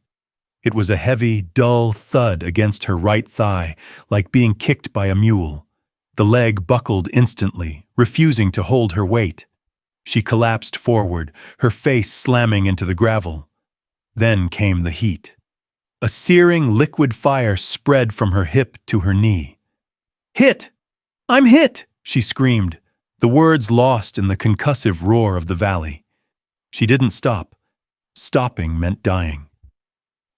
S1: It was a heavy, dull thud against her right thigh, like being kicked by a mule. The leg buckled instantly, refusing to hold her weight. She collapsed forward, her face slamming into the gravel. Then came the heat. A searing liquid fire spread from her hip to her knee. "Hit! I'm hit!" she screamed, the words lost in the concussive roar of the valley. She didn't stop. Stopping meant dying.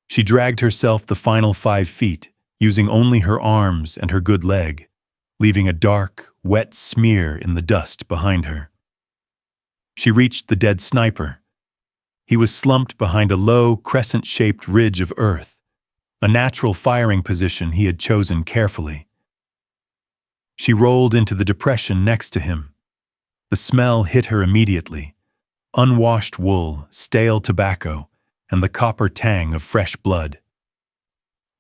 S1: She dragged herself the final 5 feet, using only her arms and her good leg, leaving a dark, wet smear in the dust behind her. She reached the dead sniper. He was slumped behind a low, crescent-shaped ridge of earth, a natural firing position he had chosen carefully. She rolled into the depression next to him. The smell hit her immediately. Unwashed wool, stale tobacco, and the copper tang of fresh blood.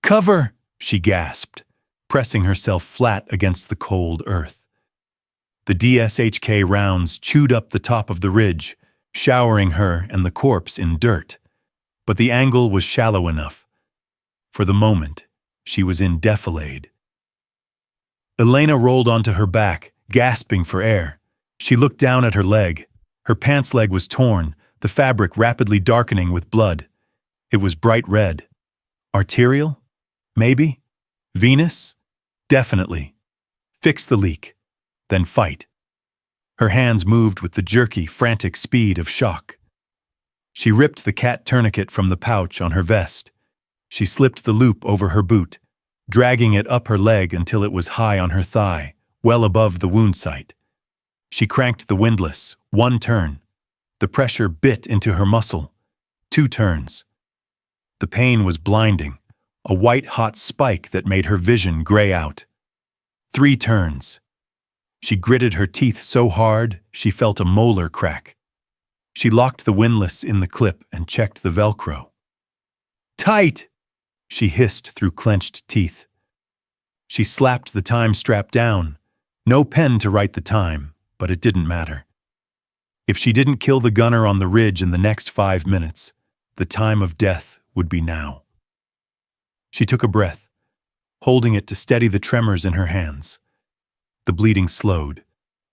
S1: "Cover!" she gasped, pressing herself flat against the cold earth. The DSHK rounds chewed up the top of the ridge, showering her and the corpse in dirt. But the angle was shallow enough. For the moment, she was in defilade. Elena rolled onto her back, gasping for air. She looked down at her leg. Her pants leg was torn, the fabric rapidly darkening with blood. It was bright red. Arterial? Maybe? Venous? Definitely. Fix the leak. Then fight. Her hands moved with the jerky, frantic speed of shock. She ripped the cat tourniquet from the pouch on her vest. She slipped the loop over her boot, dragging it up her leg until it was high on her thigh, well above the wound site. She cranked the windlass, 1 turn. The pressure bit into her muscle. 2 turns. The pain was blinding, a white-hot spike that made her vision gray out. 3 turns. She gritted her teeth so hard she felt a molar crack. She locked the windlass in the clip and checked the Velcro. "Tight!" she hissed through clenched teeth. She slapped the time strap down. No pen to write the time, but it didn't matter. If she didn't kill the gunner on the ridge in the next 5 minutes, the time of death would be now. She took a breath, holding it to steady the tremors in her hands. The bleeding slowed.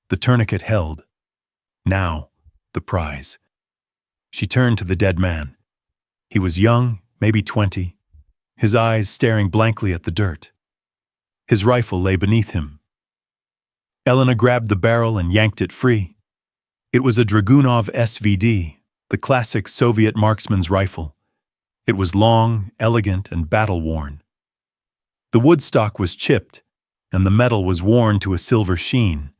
S1: The tourniquet held. Now, the prize. She turned to the dead man. He was young, maybe 20, his eyes staring blankly at the dirt. His rifle lay beneath him. Elena grabbed the barrel and yanked it free. It was a Dragunov SVD, the classic Soviet marksman's rifle. It was long, elegant, and battle-worn. The wood stock was chipped, and the metal was worn to a silver sheen,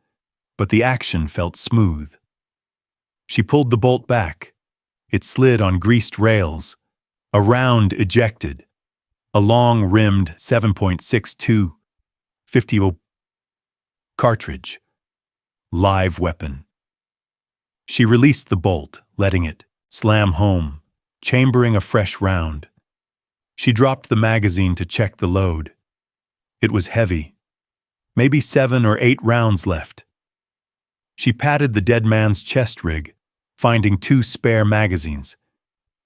S1: but the action felt smooth. She pulled the bolt back. It slid on greased rails. A round ejected. A long-rimmed 7.62 50 cartridge. Live weapon. She released the bolt, letting it slam home, chambering a fresh round. She dropped the magazine to check the load. It was heavy. Maybe 7 or 8 rounds left. She patted the dead man's chest rig, finding 2 spare magazines.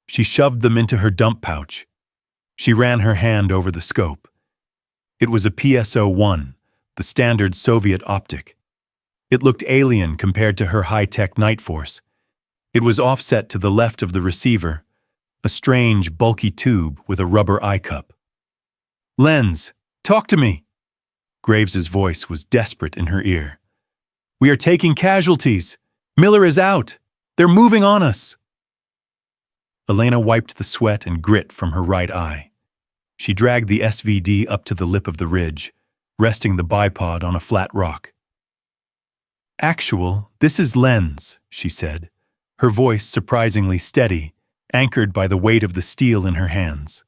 S1: She shoved them into her dump pouch. She ran her hand over the scope. It was a PSO-1, the standard Soviet optic. It looked alien compared to her high-tech Night Force, It was offset to the left of the receiver, a strange, bulky tube with a rubber eye cup. "Lens, talk to me!" Graves's voice was desperate in her ear. "We are taking casualties. Miller is out. They're moving on us." Elena wiped the sweat and grit from her right eye. She dragged the SVD up to the lip of the ridge, resting the bipod on a flat rock. "Actual, this is Lens," she said, her voice surprisingly steady, anchored by the weight of the steel in her hands.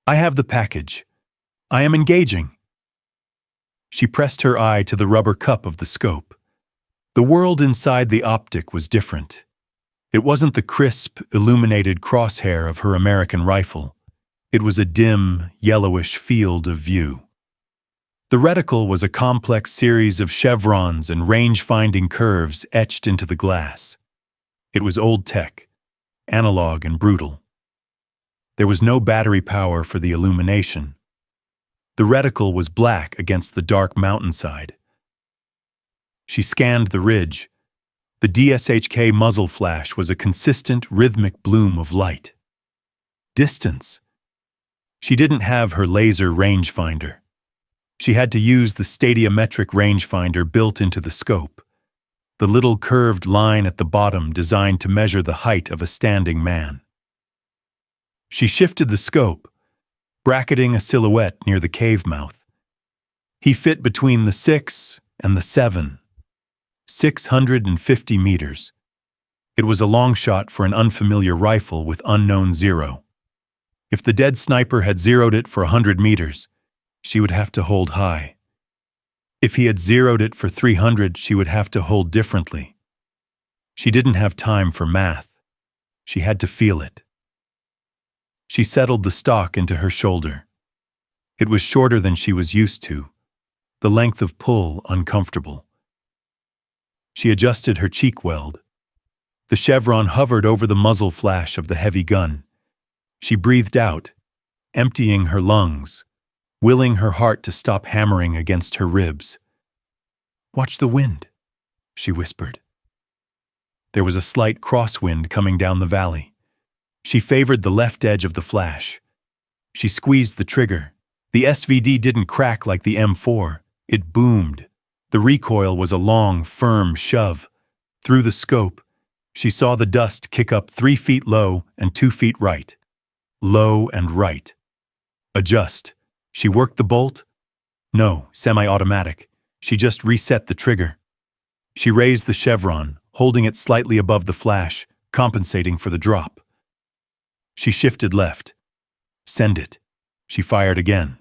S1: "I have the package. I am engaging." She pressed her eye to the rubber cup of the scope. The world inside the optic was different. It wasn't the crisp, illuminated crosshair of her American rifle. It was a dim, yellowish field of view. The reticle was a complex series of chevrons and range-finding curves etched into the glass. It was old tech, analog and brutal. There was no battery power for the illumination. The reticle was black against the dark mountainside. She scanned the ridge. The DSHK muzzle flash was a consistent, rhythmic bloom of light. Distance. She didn't have her laser rangefinder. She had to use the stadiometric rangefinder built into the scope, the little curved line at the bottom designed to measure the height of a standing man. She shifted the scope, bracketing a silhouette near the cave mouth. He fit between the 6 and the 7. 650 meters. It was a long shot for an unfamiliar rifle with unknown zero. If the dead sniper had zeroed it for 100 meters, she would have to hold high. If he had zeroed it for 300, she would have to hold differently. She didn't have time for math. She had to feel it. She settled the stock into her shoulder. It was shorter than she was used to, the length of pull uncomfortable. She adjusted her cheek weld. The chevron hovered over the muzzle flash of the heavy gun. She breathed out, emptying her lungs, willing her heart to stop hammering against her ribs. "Watch the wind," she whispered. There was a slight crosswind coming down the valley. She favored the left edge of the flash. She squeezed the trigger. The SVD didn't crack like the M4. It boomed. The recoil was a long, firm shove. Through the scope, she saw the dust kick up 3 feet low and 2 feet right. Low and right. Adjust. She worked the bolt? No, semi-automatic. She just reset the trigger. She raised the chevron, holding it slightly above the flash, compensating for the drop. She shifted left. Send it. She fired again.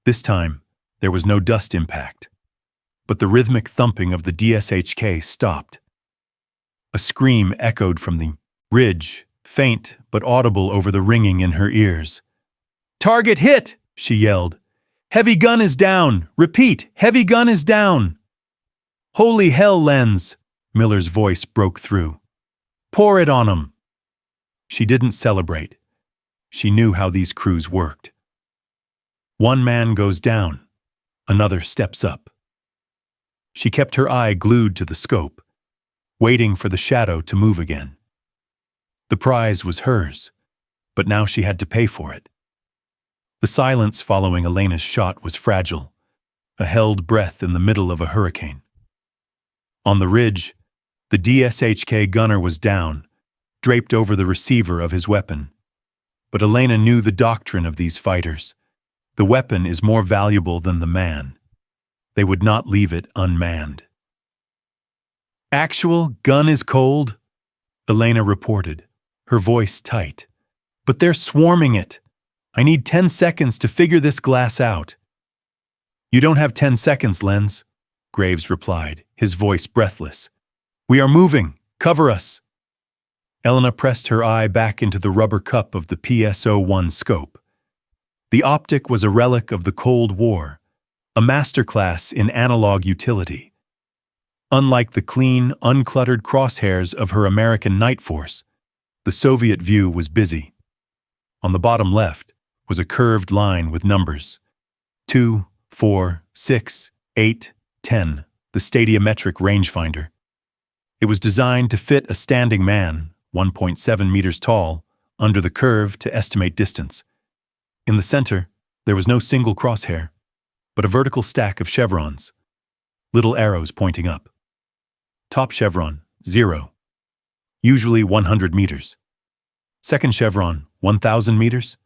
S1: This time, there was no dust impact. But the rhythmic thumping of the DSHK stopped. A scream echoed from the ridge, faint but audible over the ringing in her ears. "Target hit!" she yelled. "Heavy gun is down! Repeat, heavy gun is down!" "Holy hell, Lens!" Miller's voice broke through. "Pour it on 'em!" She didn't celebrate. She knew how these crews worked. One man goes down, another steps up. She kept her eye glued to the scope, waiting for the shadow to move again. The prize was hers, but now she had to pay for it. The silence following Elena's shot was fragile, a held breath in the middle of a hurricane. On the ridge, the DSHK gunner was down, draped over the receiver of his weapon. But Elena knew the doctrine of these fighters. The weapon is more valuable than the man. They would not leave it unmanned. "Actual, gun is cold," Elena reported, her voice tight. "But they're swarming it. I need 10 seconds to figure this glass out." "You don't have 10 seconds, Lens," Graves replied, his voice breathless. "We are moving. Cover us." Elena pressed her eye back into the rubber cup of the PSO-1 scope. The optic was a relic of the Cold War, a masterclass in analog utility. Unlike the clean, uncluttered crosshairs of her American night force, the Soviet view was busy. On the bottom left was a curved line with numbers. 2, 4, 6, 8, 10, the stadiometric rangefinder. It was designed to fit a standing man, 1.7 meters tall, under the curve to estimate distance. In the center, there was no single crosshair, but a vertical stack of chevrons, little arrows pointing up. Top chevron, 0, usually 100 meters. Second chevron, 1,000 meters?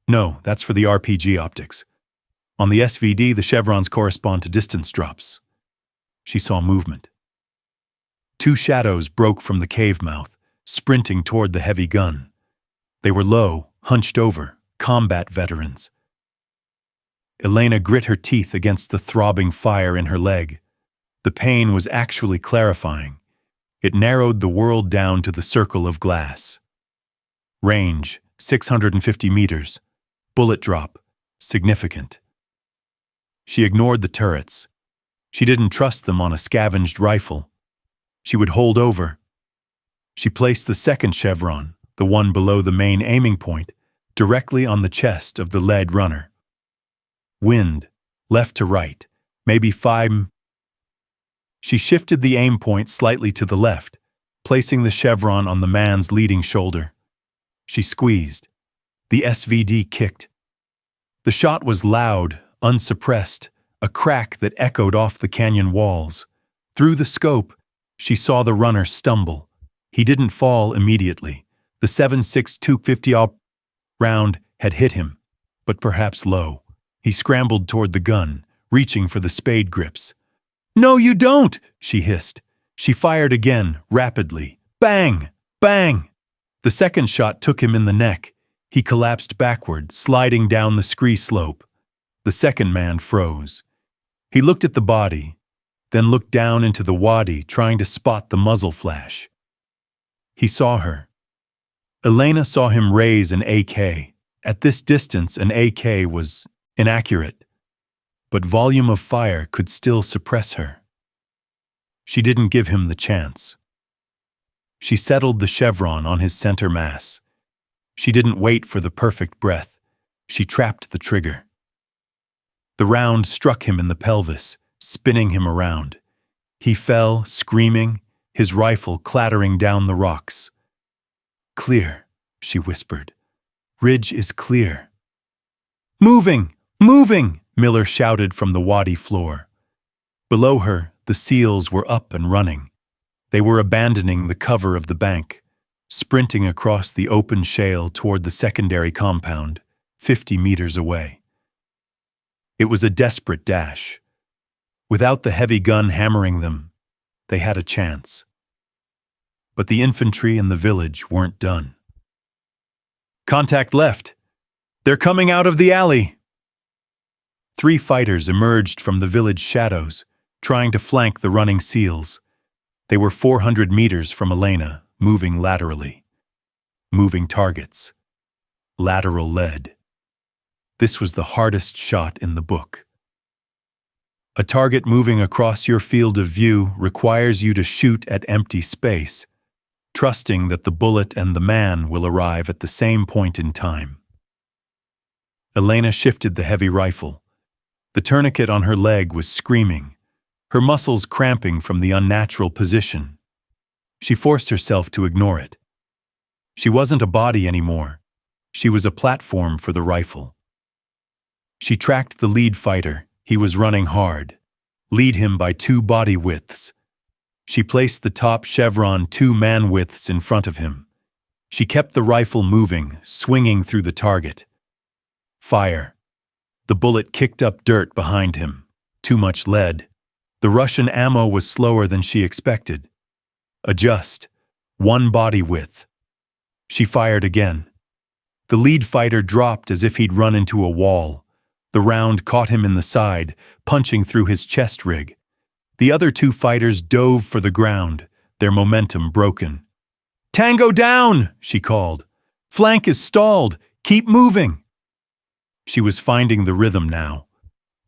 S1: No, that's for the RPG optics. On the SVD, the chevrons correspond to distance drops. She saw movement. 2 shadows broke from the cave mouth, sprinting toward the heavy gun. They were low, hunched over, combat veterans. Elena grit her teeth against the throbbing fire in her leg. The pain was actually clarifying. It narrowed the world down to the circle of glass. Range, 650 meters. Bullet drop, significant. She ignored the turrets. She didn't trust them on a scavenged rifle. She would hold over. She placed the second chevron, the one below the main aiming point, directly on the chest of the lead runner. Wind, left to right, maybe 5. She shifted the aim point slightly to the left, placing the chevron on the man's leading shoulder. She squeezed. The SVD kicked. The shot was loud, unsuppressed, a crack that echoed off the canyon walls. Through the scope, she saw the runner stumble. He didn't fall immediately. The 7.62 250 round had hit him, but perhaps low. He scrambled toward the gun, reaching for the spade grips. "No, you don't!" she hissed. She fired again, rapidly. Bang! Bang! The second shot took him in the neck. He collapsed backward, sliding down the scree slope. The second man froze. He looked at the body, then looked down into the wadi, trying to spot the muzzle flash. He saw her. Elena saw him raise an AK. At this distance, an AK was inaccurate, but volume of fire could still suppress her. She didn't give him the chance. She settled the chevron on his center mass. She didn't wait for the perfect breath. She trapped the trigger. The round struck him in the pelvis, spinning him around. He fell, screaming, his rifle clattering down the rocks. "Clear," she whispered. "Ridge is clear." "Moving! Moving!" Miller shouted from the wadi floor. Below her, the SEALs were up and running. They were abandoning the cover of the bank, sprinting across the open shale toward the secondary compound, 50 meters away. It was a desperate dash. Without the heavy gun hammering them, they had a chance. But the infantry in the village weren't done. "Contact left! They're coming out of the alley!" 3 fighters emerged from the village shadows, trying to flank the running SEALs. They were 400 meters from Elena, moving laterally. Moving targets. Lateral lead. This was the hardest shot in the book. A target moving across your field of view requires you to shoot at empty space, trusting that the bullet and the man will arrive at the same point in time. Elena shifted the heavy rifle. The tourniquet on her leg was screaming, her muscles cramping from the unnatural position. She forced herself to ignore it. She wasn't a body anymore. She was a platform for the rifle. She tracked the lead fighter. He was running hard. Lead him by 2 body widths. She placed the top chevron 2 man widths in front of him. She kept the rifle moving, swinging through the target. Fire. The bullet kicked up dirt behind him. Too much lead. The Russian ammo was slower than she expected. Adjust. 1 body width. She fired again. The lead fighter dropped as if he'd run into a wall. The round caught him in the side, punching through his chest rig. The other 2 fighters dove for the ground, their momentum broken. "Tango down!" she called. "Flank is stalled! Keep moving!" She was finding the rhythm now.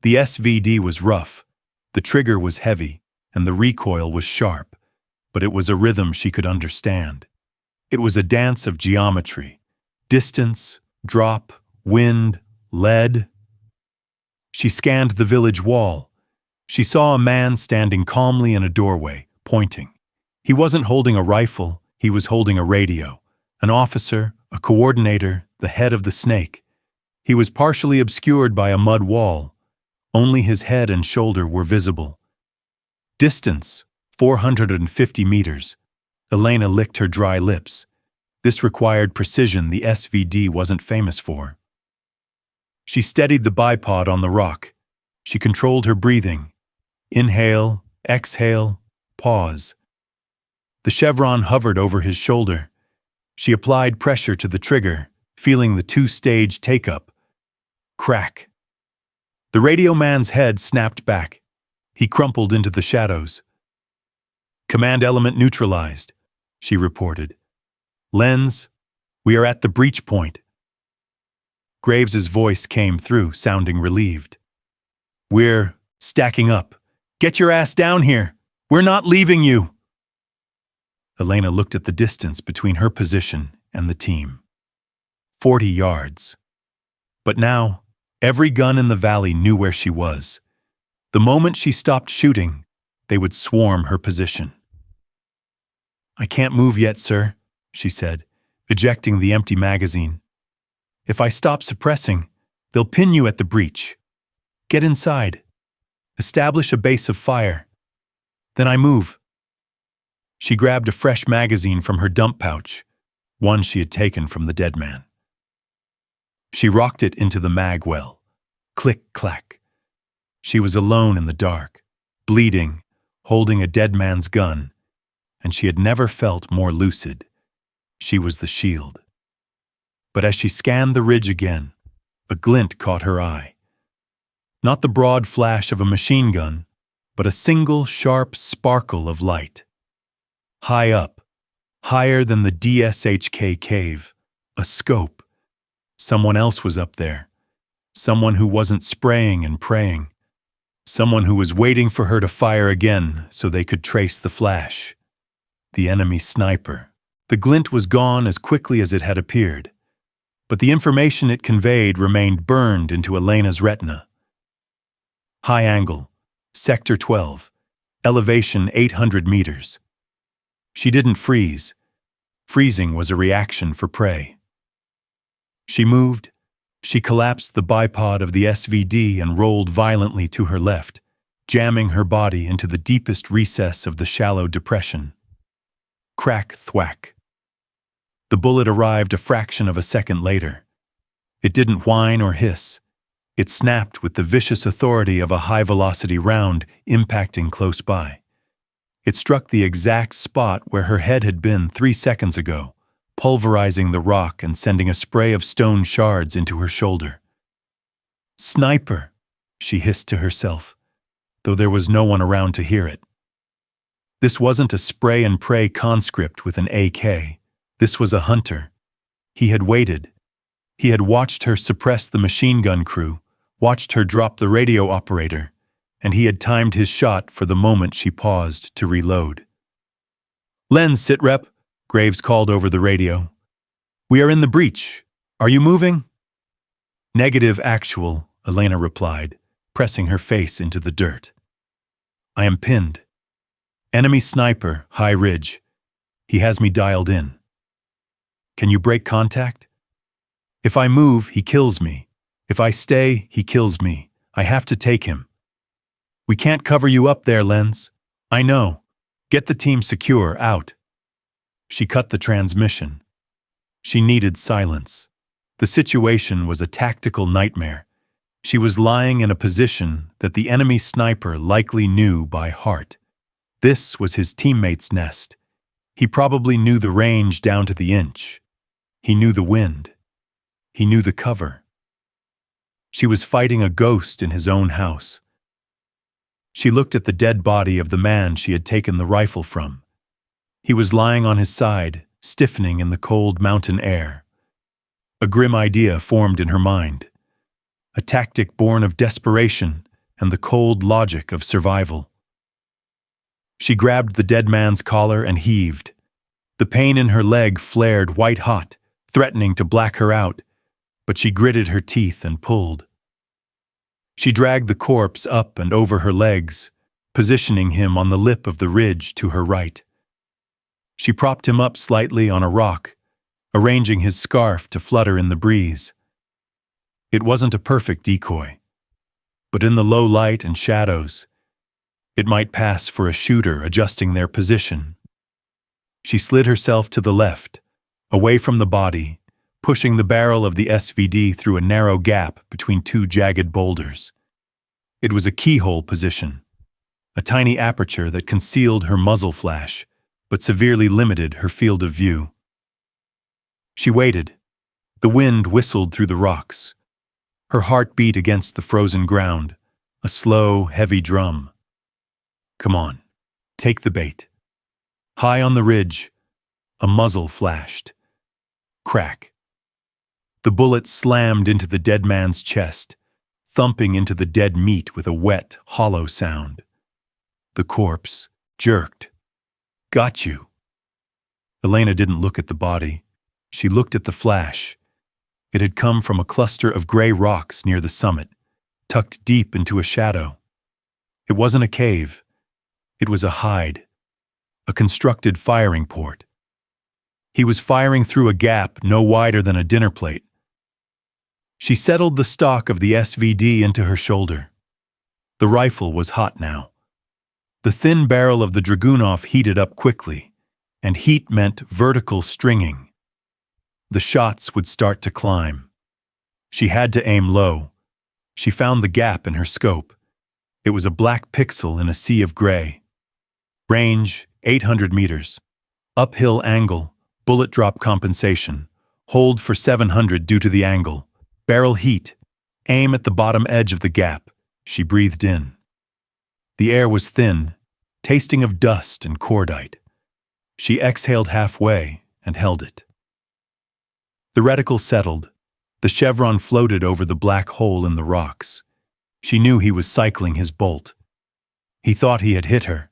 S1: The SVD was rough, the trigger was heavy, and the recoil was sharp, but it was a rhythm she could understand. It was a dance of geometry. Distance, drop, wind, lead. She scanned the village wall. She saw a man standing calmly in a doorway, pointing. He wasn't holding a rifle, he was holding a radio. An officer, a coordinator, the head of the snake. He was partially obscured by a mud wall. Only his head and shoulder were visible. Distance, 450 meters. Elena licked her dry lips. This required precision the SVD wasn't famous for. She steadied the bipod on the rock. She controlled her breathing. Inhale, exhale, pause. The chevron hovered over his shoulder. She applied pressure to the trigger, feeling the two-stage take-up. Crack. The radio man's head snapped back. He crumpled into the shadows. "Command element neutralized," she reported. "Lens, we are at the breach point." Graves's voice came through, sounding relieved. "We're stacking up. Get your ass down here. We're not leaving you." Elena looked at the distance between her position and the team. 40 yards. But now, every gun in the valley knew where she was. The moment she stopped shooting, they would swarm her position. "I can't move yet, sir," she said, ejecting the empty magazine. "If I stop suppressing, they'll pin you at the breach. Get inside. Establish a base of fire. Then I move." She grabbed a fresh magazine from her dump pouch, one she had taken from the dead man. She rocked it into the mag well. Click-clack. She was alone in the dark, bleeding, holding a dead man's gun, and she had never felt more lucid. She was the shield. But as she scanned the ridge again, a glint caught her eye. Not the broad flash of a machine gun, but a single sharp sparkle of light. High up, higher than the DSHK cave, a scope. Someone else was up there. Someone who wasn't spraying and praying. Someone who was waiting for her to fire again so they could trace the flash. The enemy sniper. The glint was gone as quickly as it had appeared, but the information it conveyed remained burned into Elena's retina. High angle, Sector 12, elevation 800 meters. She didn't freeze. Freezing was a reaction for prey. She moved. She collapsed the bipod of the SVD and rolled violently to her left, jamming her body into the deepest recess of the shallow depression. Crack-thwack. The bullet arrived a fraction of a second later. It didn't whine or hiss. It snapped with the vicious authority of a high-velocity round impacting close by. It struck the exact spot where her head had been 3 seconds ago, pulverizing the rock and sending a spray of stone shards into her shoulder. "Sniper," she hissed to herself, though there was no one around to hear it. This wasn't a spray-and-pray conscript with an AK. This was a hunter. He had waited. He had watched her suppress the machine gun crew, watched her drop the radio operator, and he had timed his shot for the moment she paused to reload. "Lens, sitrep," Graves called over the radio. "We are in the breach. Are you moving?" "Negative actual," Elena replied, pressing her face into the dirt. "I am pinned. Enemy sniper, high ridge. He has me dialed in. Can you break contact? If I move, he kills me. If I stay, he kills me. I have to take him. We can't cover you up there, Lens. I know. Get the team secure, out." She cut the transmission. She needed silence. The situation was a tactical nightmare. She was lying in a position that the enemy sniper likely knew by heart. This was his teammate's nest. He probably knew the range down to the inch. He knew the wind. He knew the cover. She was fighting a ghost in his own house. She looked at the dead body of the man she had taken the rifle from. He was lying on his side, stiffening in the cold mountain air. A grim idea formed in her mind. A tactic born of desperation and the cold logic of survival. She grabbed the dead man's collar and heaved. The pain in her leg flared white-hot, threatening to black her out, but she gritted her teeth and pulled. She dragged the corpse up and over her legs, positioning him on the lip of the ridge to her right. She propped him up slightly on a rock, arranging his scarf to flutter in the breeze. It wasn't a perfect decoy, but in the low light and shadows, it might pass for a shooter adjusting their position. She slid herself to the left, away from the body, pushing the barrel of the SVD through a narrow gap between two jagged boulders. It was a keyhole position, a tiny aperture that concealed her muzzle flash, but severely limited her field of view. She waited. The wind whistled through the rocks. Her heart beat against the frozen ground, a slow, heavy drum. Come on, take the bait. High on the ridge, a muzzle flashed. Crack. The bullet slammed into the dead man's chest, thumping into the dead meat with a wet, hollow sound. The corpse jerked. Got you. Elena didn't look at the body. She looked at the flash. It had come from a cluster of gray rocks near the summit, tucked deep into a shadow. It wasn't a cave. It was a hide, a constructed firing port. He was firing through a gap no wider than a dinner plate. She settled the stock of the SVD into her shoulder. The rifle was hot now. The thin barrel of the Dragunov heated up quickly, and heat meant vertical stringing. The shots would start to climb. She had to aim low. She found the gap in her scope. It was a black pixel in a sea of gray. Range, 800 meters. Uphill angle, bullet drop compensation. Hold for 700 due to the angle. Barrel heat. Aim at the bottom edge of the gap. She breathed in. The air was thin, tasting of dust and cordite. She exhaled halfway and held it. The reticle settled. The chevron floated over the black hole in the rocks. She knew he was cycling his bolt. He thought he had hit her.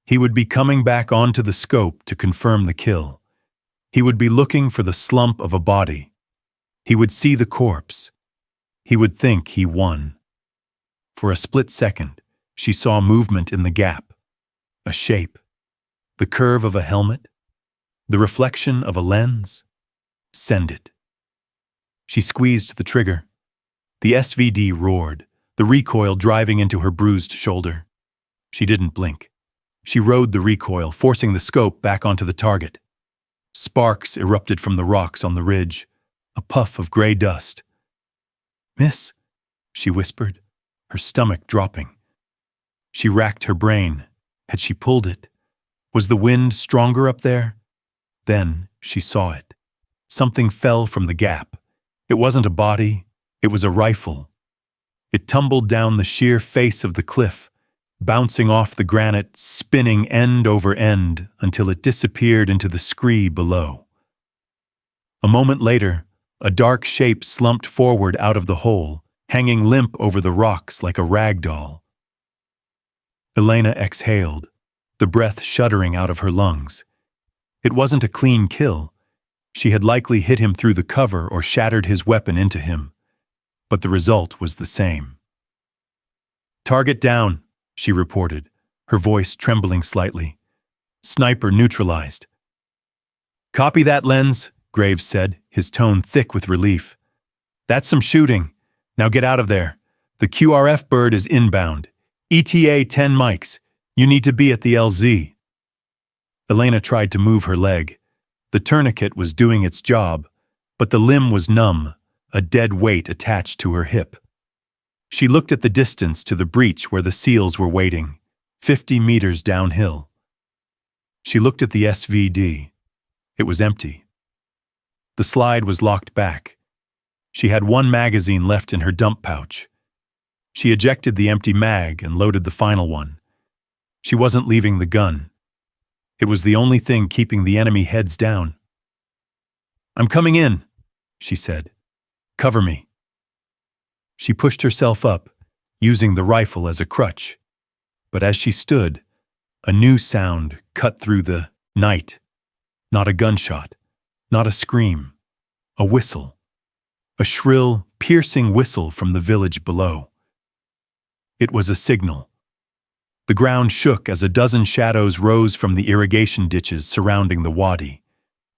S1: He would be coming back onto the scope to confirm the kill. He would be looking for the slump of a body. He would see the corpse. He would think he won. For a split second, she saw movement in the gap. A shape. The curve of a helmet. The reflection of a lens. Send it. She squeezed the trigger. The SVD roared, the recoil driving into her bruised shoulder. She didn't blink. She rode the recoil, forcing the scope back onto the target. Sparks erupted from the rocks on the ridge, a puff of gray dust. "Miss," she whispered, her stomach dropping. She racked her brain. Had she pulled it? Was the wind stronger up there? Then she saw it. Something fell from the gap. It wasn't a body, it was a rifle. It tumbled down the sheer face of the cliff, bouncing off the granite, spinning end over end until it disappeared into the scree below. A moment later, a dark shape slumped forward out of the hole, hanging limp over the rocks like a rag doll. Elena exhaled, the breath shuddering out of her lungs. It wasn't a clean kill. She had likely hit him through the cover or shattered his weapon into him, but the result was the same. "Target down," she reported, her voice trembling slightly. "Sniper neutralized." "Copy that, Lens," Graves said, his tone thick with relief. "That's some shooting. Now get out of there. The QRF bird is inbound. ETA 10 mics. You need to be at the LZ." Elena tried to move her leg. The tourniquet was doing its job, but the limb was numb, a dead weight attached to her hip. She looked at the distance to the breach where the SEALs were waiting, 50 meters downhill. She looked at the SVD. It was empty. The slide was locked back. She had one magazine left in her dump pouch. She ejected the empty mag and loaded the final one. She wasn't leaving the gun. It was the only thing keeping the enemy heads down. "I'm coming in," she said. "Cover me." She pushed herself up, using the rifle as a crutch. But as she stood, a new sound cut through the night. Not a gunshot, not a scream, a whistle. A shrill, piercing whistle from the village below. It was a signal. The ground shook as a dozen shadows rose from the irrigation ditches surrounding the wadi.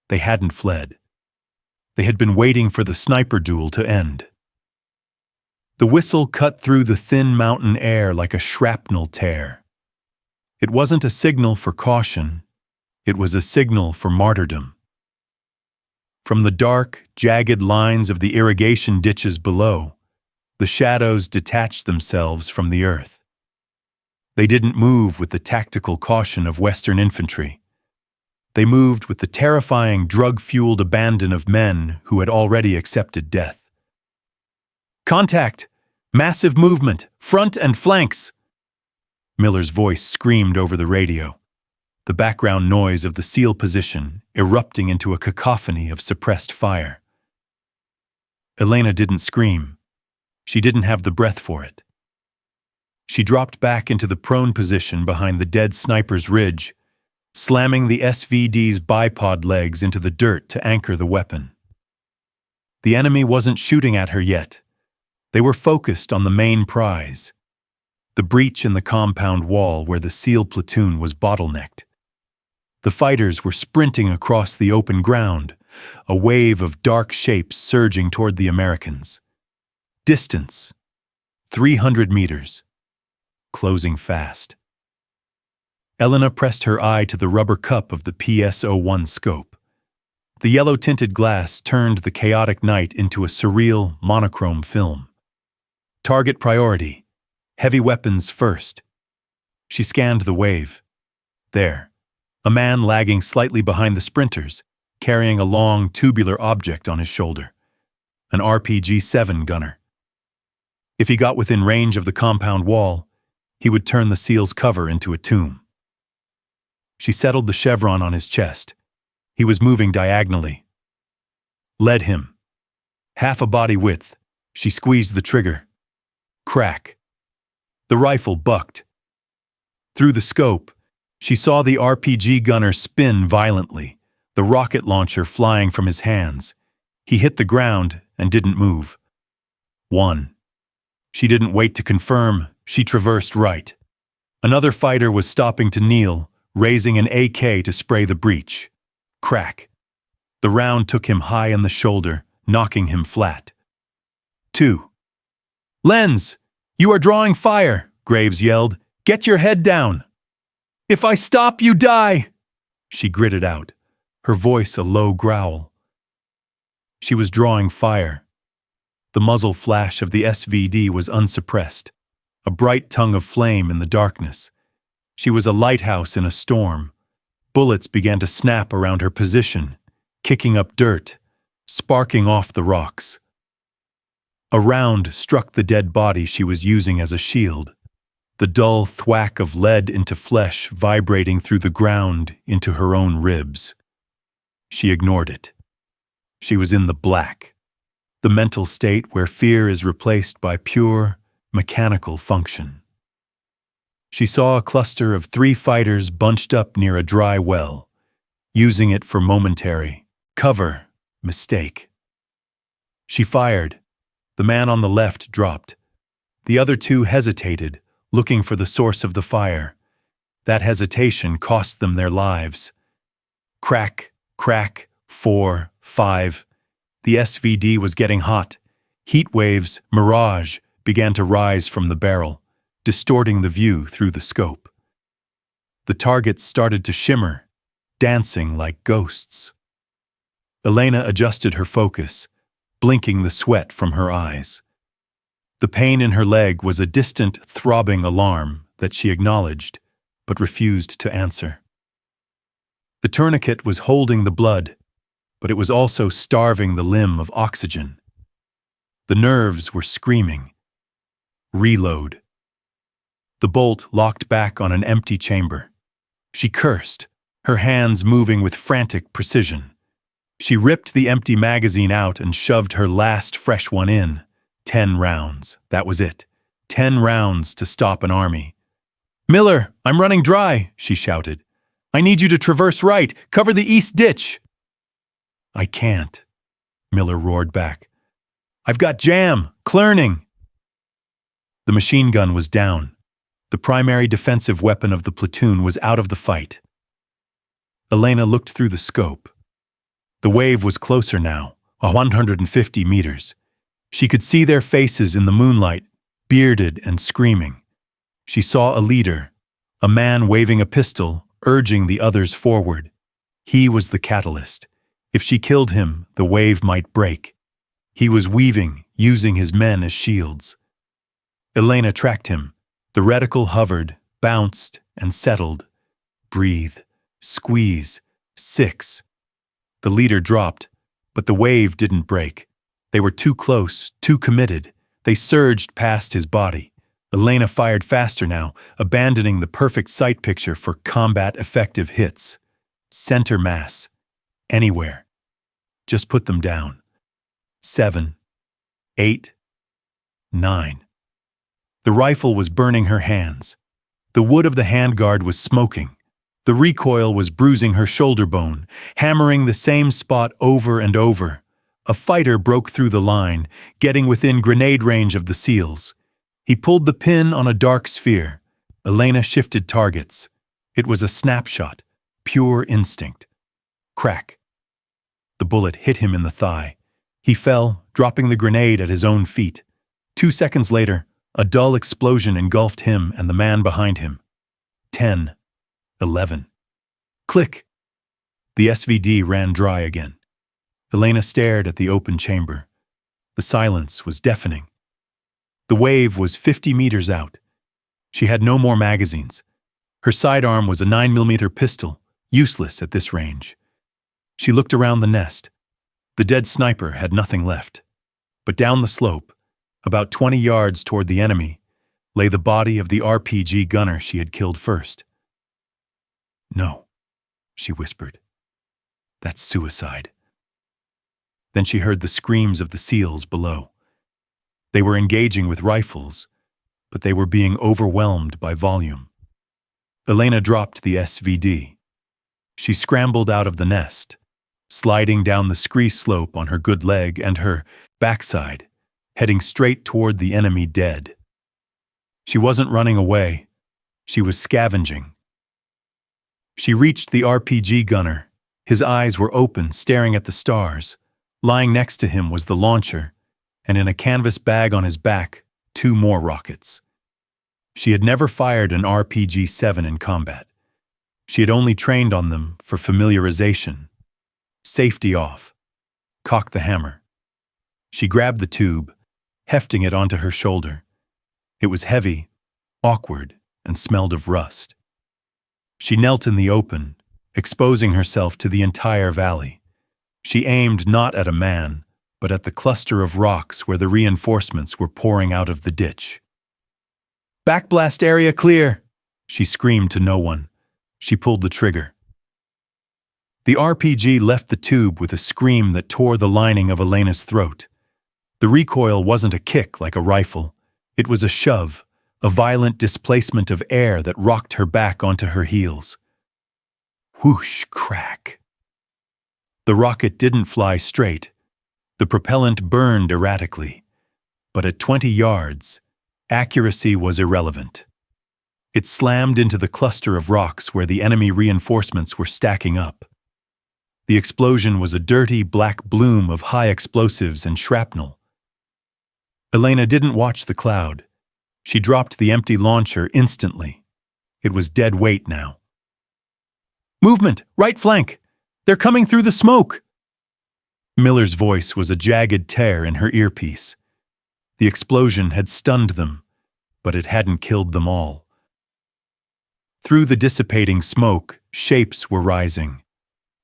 S1: They hadn't fled. They had been waiting for the sniper duel to end. The whistle cut through the thin mountain air like a shrapnel tear. It wasn't a signal for caution. It was a signal for martyrdom. From the dark, jagged lines of the irrigation ditches below, the shadows detached themselves from the earth. They didn't move with the tactical caution of Western infantry. They moved with the terrifying drug-fueled abandon of men who had already accepted death. "Contact! Massive movement! Front and flanks!" Miller's voice screamed over the radio, the background noise of the SEAL position erupting into a cacophony of suppressed fire. Elena didn't scream. She didn't have the breath for it. She dropped back into the prone position behind the dead sniper's ridge, slamming the SVD's bipod legs into the dirt to anchor the weapon. The enemy wasn't shooting at her yet. They were focused on the main prize, the breach in the compound wall where the SEAL platoon was bottlenecked. The fighters were sprinting across the open ground, a wave of dark shapes surging toward the Americans. Distance, 300 meters. Closing fast. Elena pressed her eye to the rubber cup of the PS-01 scope. The yellow-tinted glass turned the chaotic night into a surreal, monochrome film. Target priority. Heavy weapons first. She scanned the wave. There, a man lagging slightly behind the sprinters, carrying a long, tubular object on his shoulder. An RPG-7 gunner. If he got within range of the compound wall, he would turn the SEAL's cover into a tomb. She settled the chevron on his chest. He was moving diagonally. Led him. Half a body width. She squeezed the trigger. Crack. The rifle bucked. Through the scope, she saw the RPG gunner spin violently, the rocket launcher flying from his hands. He hit the ground and didn't move. 1. She didn't wait to confirm. She traversed right. Another fighter was stopping to kneel, raising an AK to spray the breach. Crack. The round took him high in the shoulder, knocking him flat. 2. "Lenz, you are drawing fire," Graves yelled. "Get your head down." "If I stop, you die," she gritted out, her voice a low growl. She was drawing fire. The muzzle flash of the SVD was unsuppressed, a bright tongue of flame in the darkness. She was a lighthouse in a storm. Bullets began to snap around her position, kicking up dirt, sparking off the rocks. A round struck the dead body she was using as a shield, the dull thwack of lead into flesh vibrating through the ground into her own ribs. She ignored it. She was in the black, the mental state where fear is replaced by pure, mechanical function. She saw a cluster of 3 fighters bunched up near a dry well, using it for momentary cover, mistake. She fired. The man on the left dropped. The other 2 hesitated, looking for the source of the fire. That hesitation cost them their lives. Crack, crack, 4, 5. The SVD was getting hot. Heat waves, mirage, began to rise from the barrel, distorting the view through the scope. The targets started to shimmer, dancing like ghosts. Elena adjusted her focus, blinking the sweat from her eyes. The pain in her leg was a distant, throbbing alarm that she acknowledged, but refused to answer. The tourniquet was holding the blood, but it was also starving the limb of oxygen. The nerves were screaming. Reload. The bolt locked back on an empty chamber. She cursed, her hands moving with frantic precision. She ripped the empty magazine out and shoved her last fresh one in. 10 rounds, that was it. 10 rounds to stop an army. "Miller, I'm running dry," she shouted. "I need you to traverse right, cover the east ditch." "I can't," Miller roared back. "I've got jam, clearning." The machine gun was down. The primary defensive weapon of the platoon was out of the fight. Elena looked through the scope. The wave was closer now, 150 meters. She could see their faces in the moonlight, bearded and screaming. She saw a leader, a man waving a pistol, urging the others forward. He was the catalyst. If she killed him, the wave might break. He was weaving, using his men as shields. Elena tracked him. The reticle hovered, bounced, and settled. Breathe. Squeeze. 6. The leader dropped, but the wave didn't break. They were too close, too committed. They surged past his body. Elena fired faster now, abandoning the perfect sight picture for combat-effective hits. Center mass. Anywhere. Just put them down. 7. 8. 9. The rifle was burning her hands. The wood of the handguard was smoking. The recoil was bruising her shoulder bone, hammering the same spot over and over. A fighter broke through the line, getting within grenade range of the SEALs. He pulled the pin on a dark sphere. Elena shifted targets. It was a snapshot, pure instinct. Crack. The bullet hit him in the thigh. He fell, dropping the grenade at his own feet. 2 seconds later, a dull explosion engulfed him and the man behind him. 10. 11. Click! The SVD ran dry again. Elena stared at the open chamber. The silence was deafening. The wave was 50 meters out. She had no more magazines. Her sidearm was a 9mm pistol, useless at this range. She looked around the nest. The dead sniper had nothing left. But down the slope, about 20 yards toward the enemy, lay the body of the RPG gunner she had killed first. "No," she whispered. "That's suicide." Then she heard the screams of the SEALs below. They were engaging with rifles, but they were being overwhelmed by volume. Elena dropped the SVD. She scrambled out of the nest, sliding down the scree slope on her good leg and her backside, heading straight toward the enemy dead. She wasn't running away. She was scavenging. She reached the RPG gunner. His eyes were open, staring at the stars. Lying next to him was the launcher, and in a canvas bag on his back, 2 more rockets. She had never fired an RPG-7 in combat. She had only trained on them for familiarization. Safety off. Cock the hammer. She grabbed the tube, hefting it onto her shoulder. It was heavy, awkward, and smelled of rust. She knelt in the open, exposing herself to the entire valley. She aimed not at a man, but at the cluster of rocks where the reinforcements were pouring out of the ditch. "Backblast area clear!" she screamed to no one. She pulled the trigger. The RPG left the tube with a scream that tore the lining of Elena's throat. The recoil wasn't a kick like a rifle. It was a shove, a violent displacement of air that rocked her back onto her heels. Whoosh, crack. The rocket didn't fly straight. The propellant burned erratically. But at 20 yards, accuracy was irrelevant. It slammed into the cluster of rocks where the enemy reinforcements were stacking up. The explosion was a dirty black bloom of high explosives and shrapnel. Elena didn't watch the cloud. She dropped the empty launcher instantly. It was dead weight now. "Movement! Right flank! They're coming through the smoke!" Miller's voice was a jagged tear in her earpiece. The explosion had stunned them, but it hadn't killed them all. Through the dissipating smoke, shapes were rising.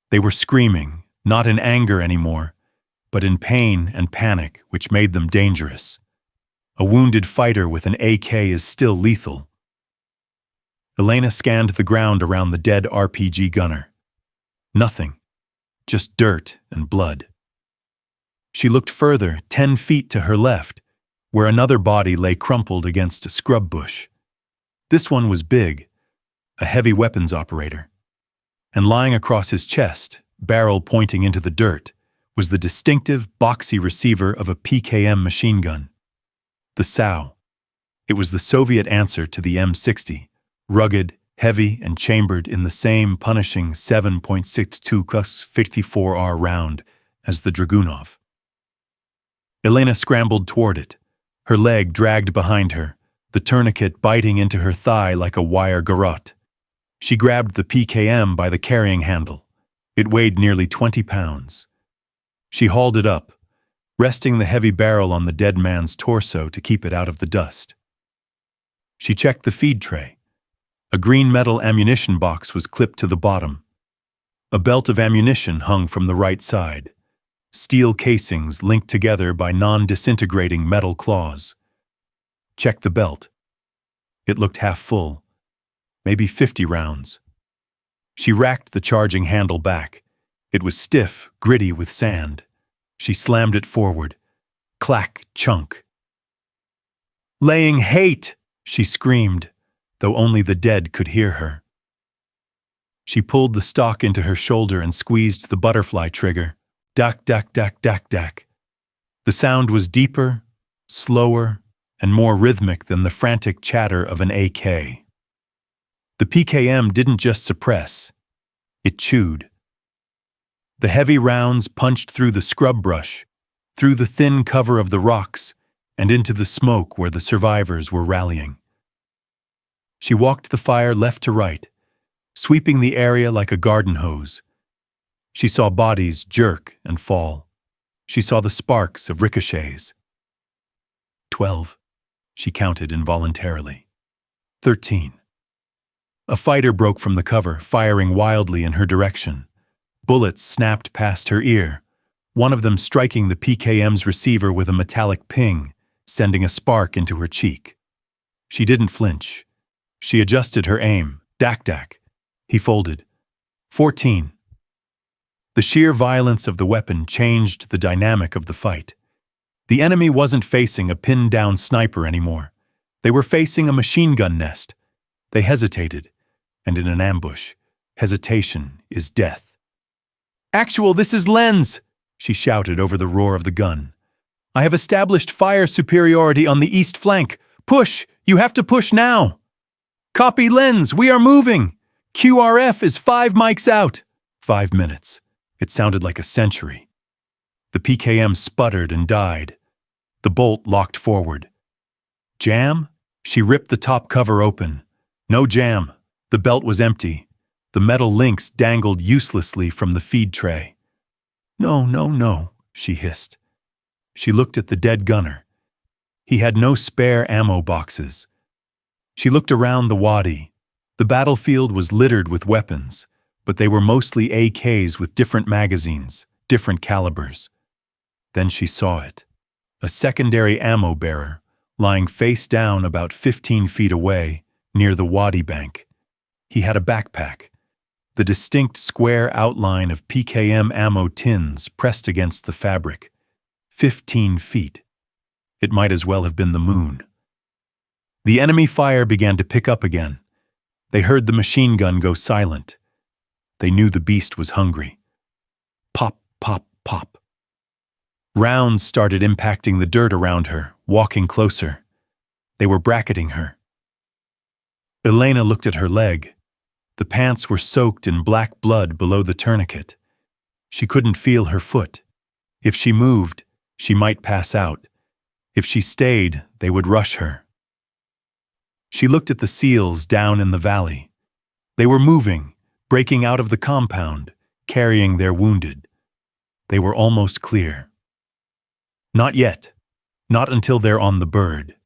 S1: They were screaming, not in anger anymore, but in pain and panic, which made them dangerous. A wounded fighter with an AK is still lethal. Elena scanned the ground around the dead RPG gunner. Nothing, just dirt and blood. She looked further, 10 feet to her left, where another body lay crumpled against a scrub bush. This one was big, a heavy weapons operator. And lying across his chest, barrel pointing into the dirt, was the distinctive, boxy receiver of a PKM machine gun. The sow. It was the Soviet answer to the M60, rugged, heavy, and chambered in the same punishing 7.62 54R round as the Dragunov. Elena scrambled toward it, her leg dragged behind her, the tourniquet biting into her thigh like a wire garrote. She grabbed the PKM by the carrying handle. It weighed nearly 20 pounds. She hauled it up, resting the heavy barrel on the dead man's torso to keep it out of the dust. She checked the feed tray. A green metal ammunition box was clipped to the bottom. A belt of ammunition hung from the right side. Steel casings linked together by non-disintegrating metal claws. Checked the belt. It looked half full, maybe 50 rounds. She racked the charging handle back. It was stiff, gritty with sand. She slammed it forward. Clack, chunk. "Laying hate!" she screamed, though only the dead could hear her. She pulled the stock into her shoulder and squeezed the butterfly trigger. Duck, duck, duck, duck, duck. The sound was deeper, slower, and more rhythmic than the frantic chatter of an AK. The PKM didn't just suppress, it chewed. The heavy rounds punched through the scrub brush, through the thin cover of the rocks, and into the smoke where the survivors were rallying. She walked the fire left to right, sweeping the area like a garden hose. She saw bodies jerk and fall. She saw the sparks of ricochets. 12, she counted involuntarily. 13. A fighter broke from the cover, firing wildly in her direction. Bullets snapped past her ear, one of them striking the PKM's receiver with a metallic ping, sending a spark into her cheek. She didn't flinch. She adjusted her aim. Dak dak. He folded. 14. The sheer violence of the weapon changed the dynamic of the fight. The enemy wasn't facing a pinned-down sniper anymore. They were facing a machine gun nest. They hesitated, and in an ambush, hesitation is death. "Actual, this is Lens!" she shouted over the roar of the gun. "I have established fire superiority on the east flank. Push! You have to push now!" "Copy, Lens! We are moving! QRF is 5 mics out!" 5 minutes. It sounded like a century. The PKM sputtered and died. The bolt locked forward. Jam? She ripped the top cover open. No jam. The belt was empty. The metal links dangled uselessly from the feed tray. "No, no, no," she hissed. She looked at the dead gunner. He had no spare ammo boxes. She looked around the wadi. The battlefield was littered with weapons, but they were mostly AKs with different magazines, different calibers. Then she saw it. A secondary ammo bearer, lying face down about 15 feet away, near the wadi bank. He had a backpack, the distinct square outline of PKM ammo tins pressed against the fabric. 15 feet. It might as well have been the moon. The enemy fire began to pick up again. They heard the machine gun go silent. They knew the beast was hungry. Pop, pop, pop. Rounds started impacting the dirt around her, walking closer. They were bracketing her. Elena looked at her leg. The pants were soaked in black blood below the tourniquet. She couldn't feel her foot. If she moved, she might pass out. If she stayed, they would rush her. She looked at the SEALs down in the valley. They were moving, breaking out of the compound, carrying their wounded. They were almost clear. Not yet. Not until they're on the bird.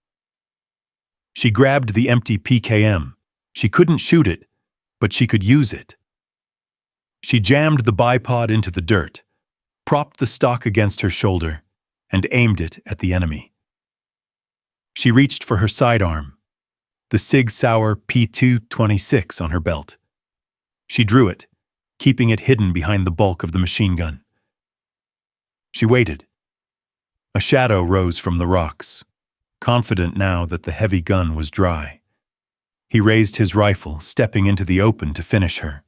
S1: She grabbed the empty PKM. She couldn't shoot it, but she could use it. She jammed the bipod into the dirt, propped the stock against her shoulder, and aimed it at the enemy. She reached for her sidearm, the Sig Sauer P226 on her belt. She drew it, keeping it hidden behind the bulk of the machine gun. She waited. A shadow rose from the rocks, confident now that the heavy gun was dry. He raised his rifle, stepping into the open to finish her.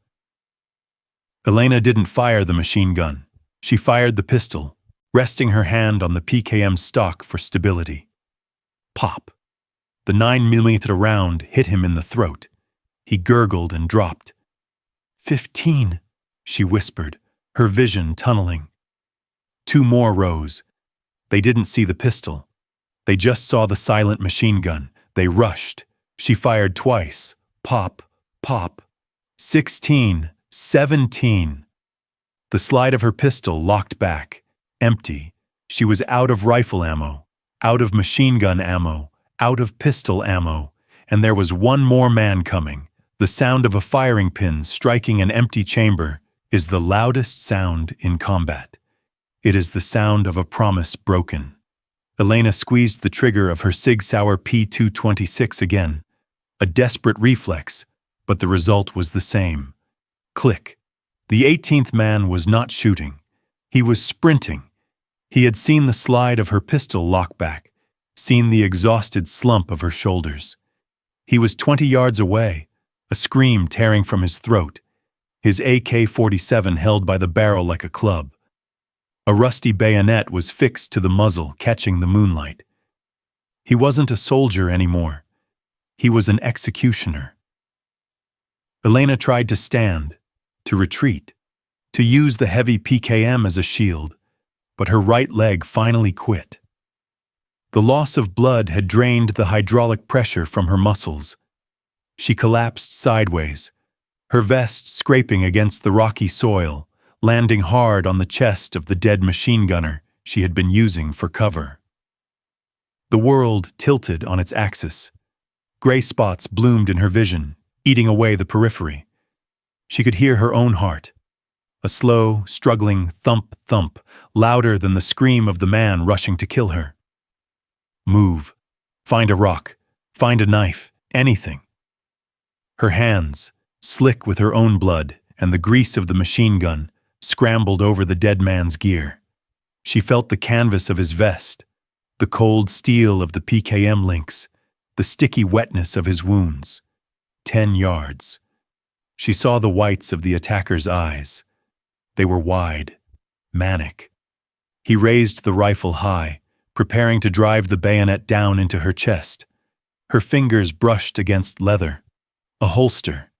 S1: Elena didn't fire the machine gun. She fired the pistol, resting her hand on the PKM stock for stability. Pop. The 9mm round hit him in the throat. He gurgled and dropped. 15, she whispered, her vision tunneling. 2 more rose. They didn't see the pistol. They just saw the silent machine gun. They rushed. She fired twice. Pop, pop. 16, 17. The slide of her pistol locked back. Empty. She was out of rifle ammo, out of machine gun ammo, out of pistol ammo, and there was one more man coming. The sound of a firing pin striking an empty chamber is the loudest sound in combat. It is the sound of a promise broken. Elena squeezed the trigger of her Sig Sauer P226 again. A desperate reflex, but the result was the same. Click. The 18th man was not shooting. He was sprinting. He had seen the slide of her pistol lock back, seen the exhausted slump of her shoulders. He was 20 yards away, a scream tearing from his throat, his AK-47 held by the barrel like a club. A rusty bayonet was fixed to the muzzle, catching the moonlight. He wasn't a soldier anymore. He was an executioner. Elena tried to stand, to retreat, to use the heavy PKM as a shield, but her right leg finally quit. The loss of blood had drained the hydraulic pressure from her muscles. She collapsed sideways, her vest scraping against the rocky soil, landing hard on the chest of the dead machine gunner she had been using for cover. The world tilted on its axis. Gray spots bloomed in her vision, eating away the periphery. She could hear her own heart. A slow, struggling thump-thump, louder than the scream of the man rushing to kill her. Move. Find a rock. Find a knife. Anything. Her hands, slick with her own blood and the grease of the machine gun, scrambled over the dead man's gear. She felt the canvas of his vest, the cold steel of the PKM links, the sticky wetness of his wounds. 10 yards. She saw the whites of the attacker's eyes. They were wide, manic. He raised the rifle high, preparing to drive the bayonet down into her chest. Her fingers brushed against leather. A holster.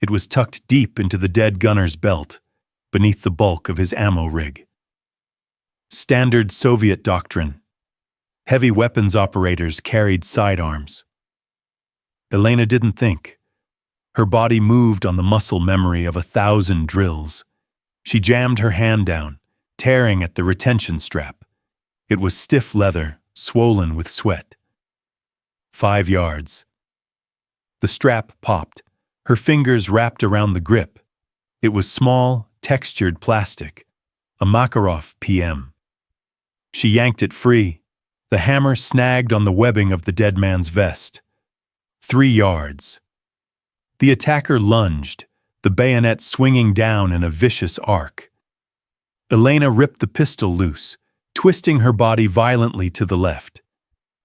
S1: It was tucked deep into the dead gunner's belt, beneath the bulk of his ammo rig. Standard Soviet doctrine. Heavy weapons operators carried sidearms. Elena didn't think. Her body moved on the muscle memory of 1,000 drills. She jammed her hand down, tearing at the retention strap. It was stiff leather, swollen with sweat. 5 yards. The strap popped. Her fingers wrapped around the grip. It was small, textured plastic. A Makarov PM. She yanked it free. The hammer snagged on the webbing of the dead man's vest. 3 yards. The attacker lunged, the bayonet swinging down in a vicious arc. Elena ripped the pistol loose, twisting her body violently to the left.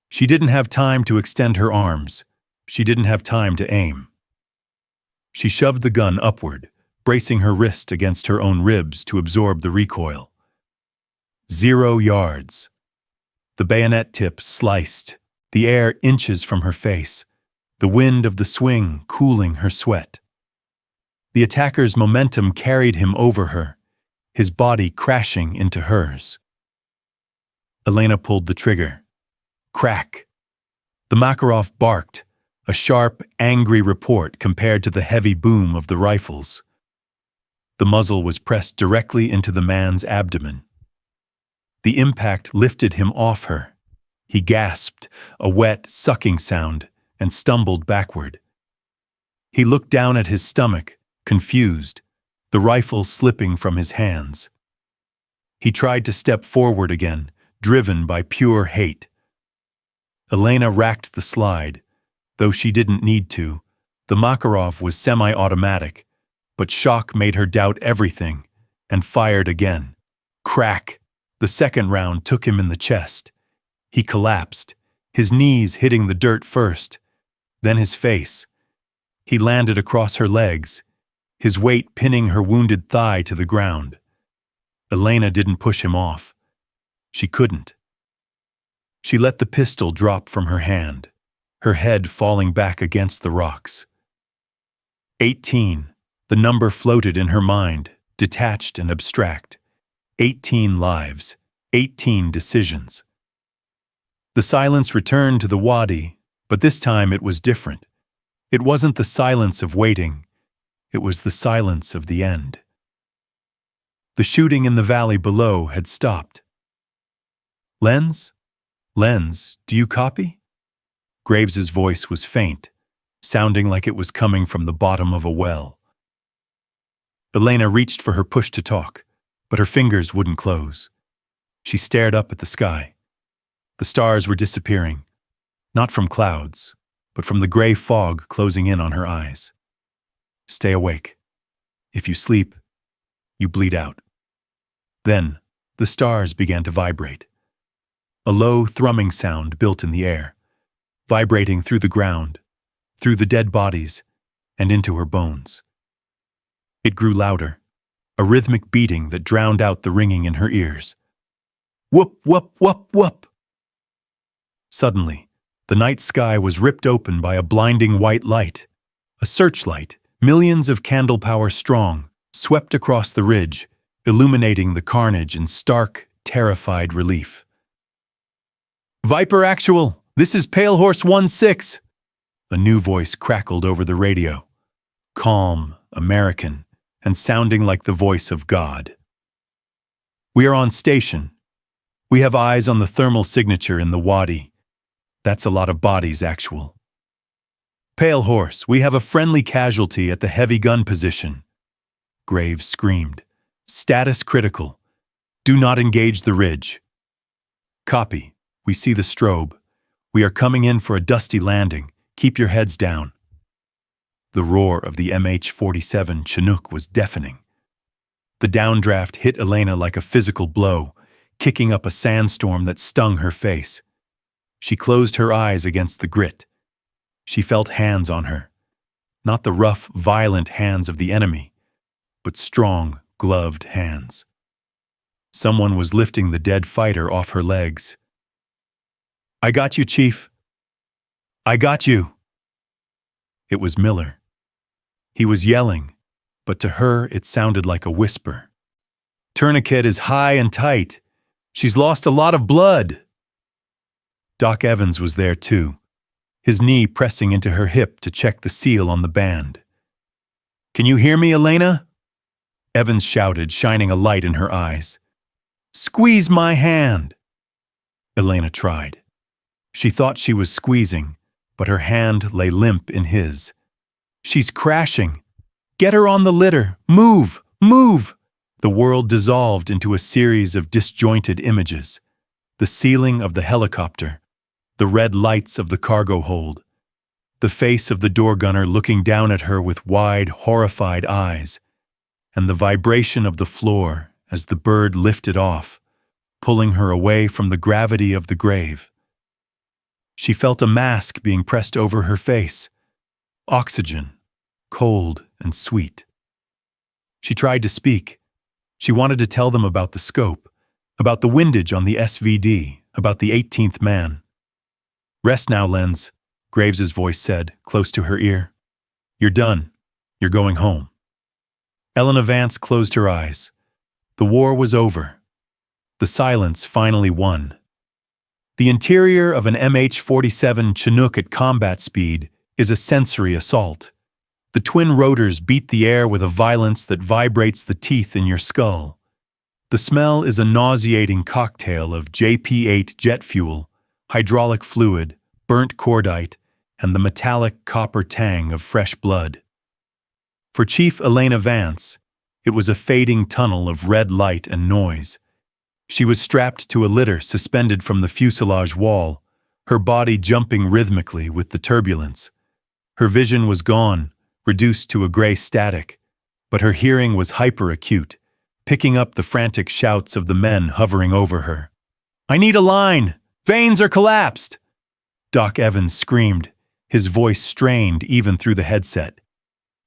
S1: She didn't have time to extend her arms. She didn't have time to aim. She shoved the gun upward, bracing her wrist against her own ribs to absorb the recoil. 0 yards. The bayonet tip sliced, the air inches from her face, the wind of the swing cooling her sweat. The attacker's momentum carried him over her, his body crashing into hers. Elena pulled the trigger. Crack. The Makarov barked, a sharp, angry report compared to the heavy boom of the rifles. The muzzle was pressed directly into the man's abdomen. The impact lifted him off her. He gasped, a wet, sucking sound, and stumbled backward. He looked down at his stomach, confused, the rifle slipping from his hands. He tried to step forward again, driven by pure hate. Elena racked the slide. Though she didn't need to, the Makarov was semi-automatic, but shock made her doubt everything, and fired again. Crack! The second round took him in the chest. He collapsed, his knees hitting the dirt first, then his face. He landed across her legs, his weight pinning her wounded thigh to the ground. Elena didn't push him off. She couldn't. She let the pistol drop from her hand. her head falling back against the rocks. 18. The number floated in her mind, detached and abstract. 18 lives, 18 decisions. The silence returned to the wadi, but this time it was different. It wasn't the silence of waiting, it was the silence of the end. The shooting in the valley below had stopped. Lens? Lens, do you copy? Graves's voice was faint, sounding like it was coming from the bottom of a well. Elena reached for her push to talk, but her fingers wouldn't close. She stared up at the sky. The stars were disappearing, not from clouds, but from the gray fog closing in on her eyes. Stay awake. If you sleep, you bleed out. Then, the stars began to vibrate. A low, thrumming sound built in the air, vibrating through the ground, through the dead bodies, and into her bones. It grew louder, a rhythmic beating that drowned out the ringing in her ears. Whoop, whoop, whoop, whoop! Suddenly, the night sky was ripped open by a blinding white light. A searchlight, millions of candle power strong, swept across the ridge, illuminating the carnage in stark, terrified relief. Viper Actual, this is Pale Horse 1-6. A new voice crackled over the radio, calm, American, and sounding like the voice of God. We are on station. We have eyes on the thermal signature in the wadi. That's a lot of bodies, Actual. Pale Horse, we have a friendly casualty at the heavy gun position. Graves screamed. Status critical. Do not engage the ridge. Copy. We see the strobe. We are coming in for a dusty landing. Keep your heads down. The roar of the MH-47 Chinook was deafening. The downdraft hit Elena like a physical blow, kicking up a sandstorm that stung her face. She closed her eyes against the grit. She felt hands on her. Not the rough, violent hands of the enemy, but strong, gloved hands. Someone was lifting the dead fighter off her legs. I got you, Chief. I got you. It was Miller. He was yelling, but to her it sounded like a whisper. Tourniquet is high and tight. She's lost a lot of blood. Doc Evans was there too, his knee pressing into her hip to check the seal on the band. Can you hear me, Elena? Evans shouted, shining a light in her eyes. Squeeze my hand. Elena tried. She thought she was squeezing, but her hand lay limp in his. She's crashing. Get her on the litter. Move! Move! The world dissolved into a series of disjointed images. The ceiling of the helicopter, the red lights of the cargo hold, the face of the door gunner looking down at her with wide, horrified eyes, and the vibration of the floor as the bird lifted off, pulling her away from the gravity of the grave. She felt a mask being pressed over her face. Oxygen, cold and sweet. She tried to speak. She wanted to tell them about the scope, about the windage on the SVD, about the 18th man. Rest now, Lens, Graves's voice said, close to her ear. You're done. You're going home. Elena Vance closed her eyes. The war was over. The silence finally won. The interior of an MH-47 Chinook at combat speed is a sensory assault. The twin rotors beat the air with a violence that vibrates the teeth in your skull. The smell is a nauseating cocktail of JP-8 jet fuel, hydraulic fluid, burnt cordite, and the metallic copper tang of fresh blood. For Chief Elena Vance, it was a fading tunnel of red light and noise. She was strapped to a litter suspended from the fuselage wall, her body jumping rhythmically with the turbulence. Her vision was gone, reduced to a gray static, but her hearing was hyper-acute, picking up the frantic shouts of the men hovering over her. I need a line! Veins are collapsed! Doc Evans screamed, his voice strained even through the headset.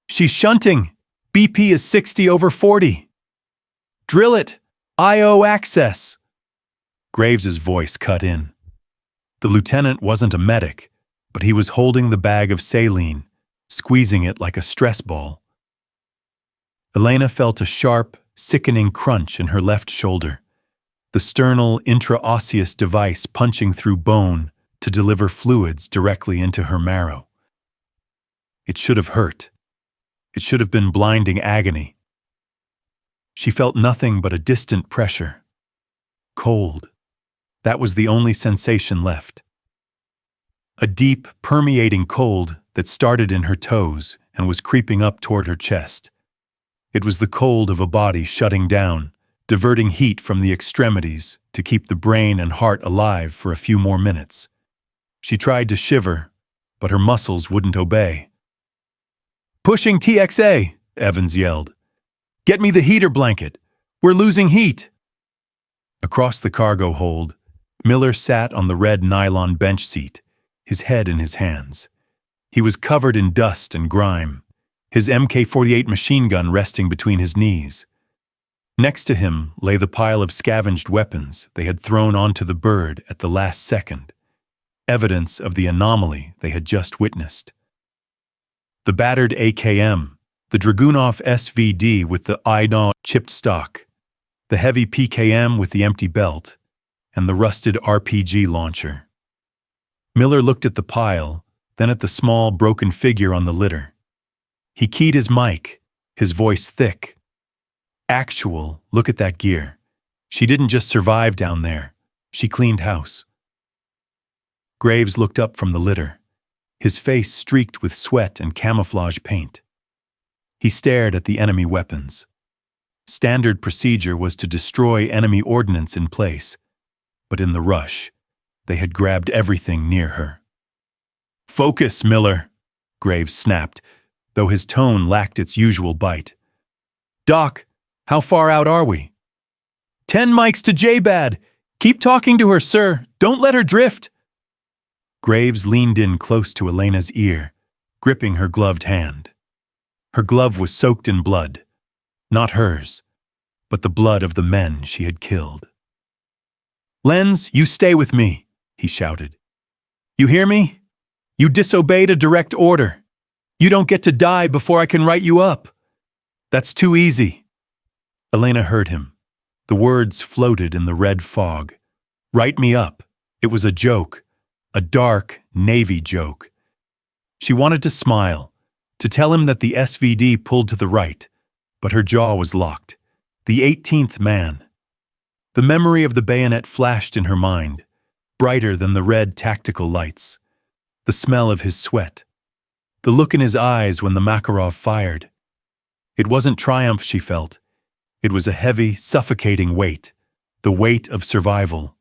S1: She's shunting! BP is 60/40. Drill it! IO access! Graves's voice cut in. The lieutenant wasn't a medic, but he was holding the bag of saline, squeezing it like a stress ball. Elena felt a sharp, sickening crunch in her left shoulder, the sternal intraosseous device punching through bone to deliver fluids directly into her marrow. It should have hurt. It should have been blinding agony. She felt nothing but a distant pressure. Cold. That was the only sensation left. A deep, permeating cold that started in her toes and was creeping up toward her chest. It was the cold of a body shutting down, diverting heat from the extremities to keep the brain and heart alive for a few more minutes. She tried to shiver, but her muscles wouldn't obey. "Pushing TXA," Evans yelled. "Get me the heater blanket. We're losing heat." Across the cargo hold, Miller sat on the red nylon bench seat, his head in his hands. He was covered in dust and grime, his MK-48 machine gun resting between his knees. Next to him lay the pile of scavenged weapons they had thrown onto the bird at the last second, evidence of the anomaly they had just witnessed. The battered AKM, the Dragunov SVD with the INO chipped stock, the heavy PKM with the empty belt, and the rusted RPG launcher. Miller looked at the pile, then at the small, broken figure on the litter. He keyed his mic, his voice thick. "Actual, look at that gear. She didn't just survive down there. She cleaned house." Graves looked up from the litter, his face streaked with sweat and camouflage paint. He stared at the enemy weapons. Standard procedure was to destroy enemy ordnance in place, but in the rush, they had grabbed everything near her. "Focus, Miller," Graves snapped, though his tone lacked its usual bite. "Doc, how far out are we?" 10 mics to J-Bad. Keep talking to her, sir. Don't let her drift." Graves leaned in close to Elena's ear, gripping her gloved hand. Her glove was soaked in blood, not hers, but the blood of the men she had killed. "Lenz, you stay with me," he shouted. "You hear me? You disobeyed a direct order. You don't get to die before I can write you up. That's too easy." Elena heard him. The words floated in the red fog. Write me up. It was a joke, a dark Navy joke. She wanted to smile, to tell him that the SVD pulled to the right, but her jaw was locked. The 18th man. The memory of the bayonet flashed in her mind, brighter than the red tactical lights. The smell of his sweat. The look in his eyes when the Makarov fired. It wasn't triumph she felt. It was a heavy, suffocating weight, the weight of survival.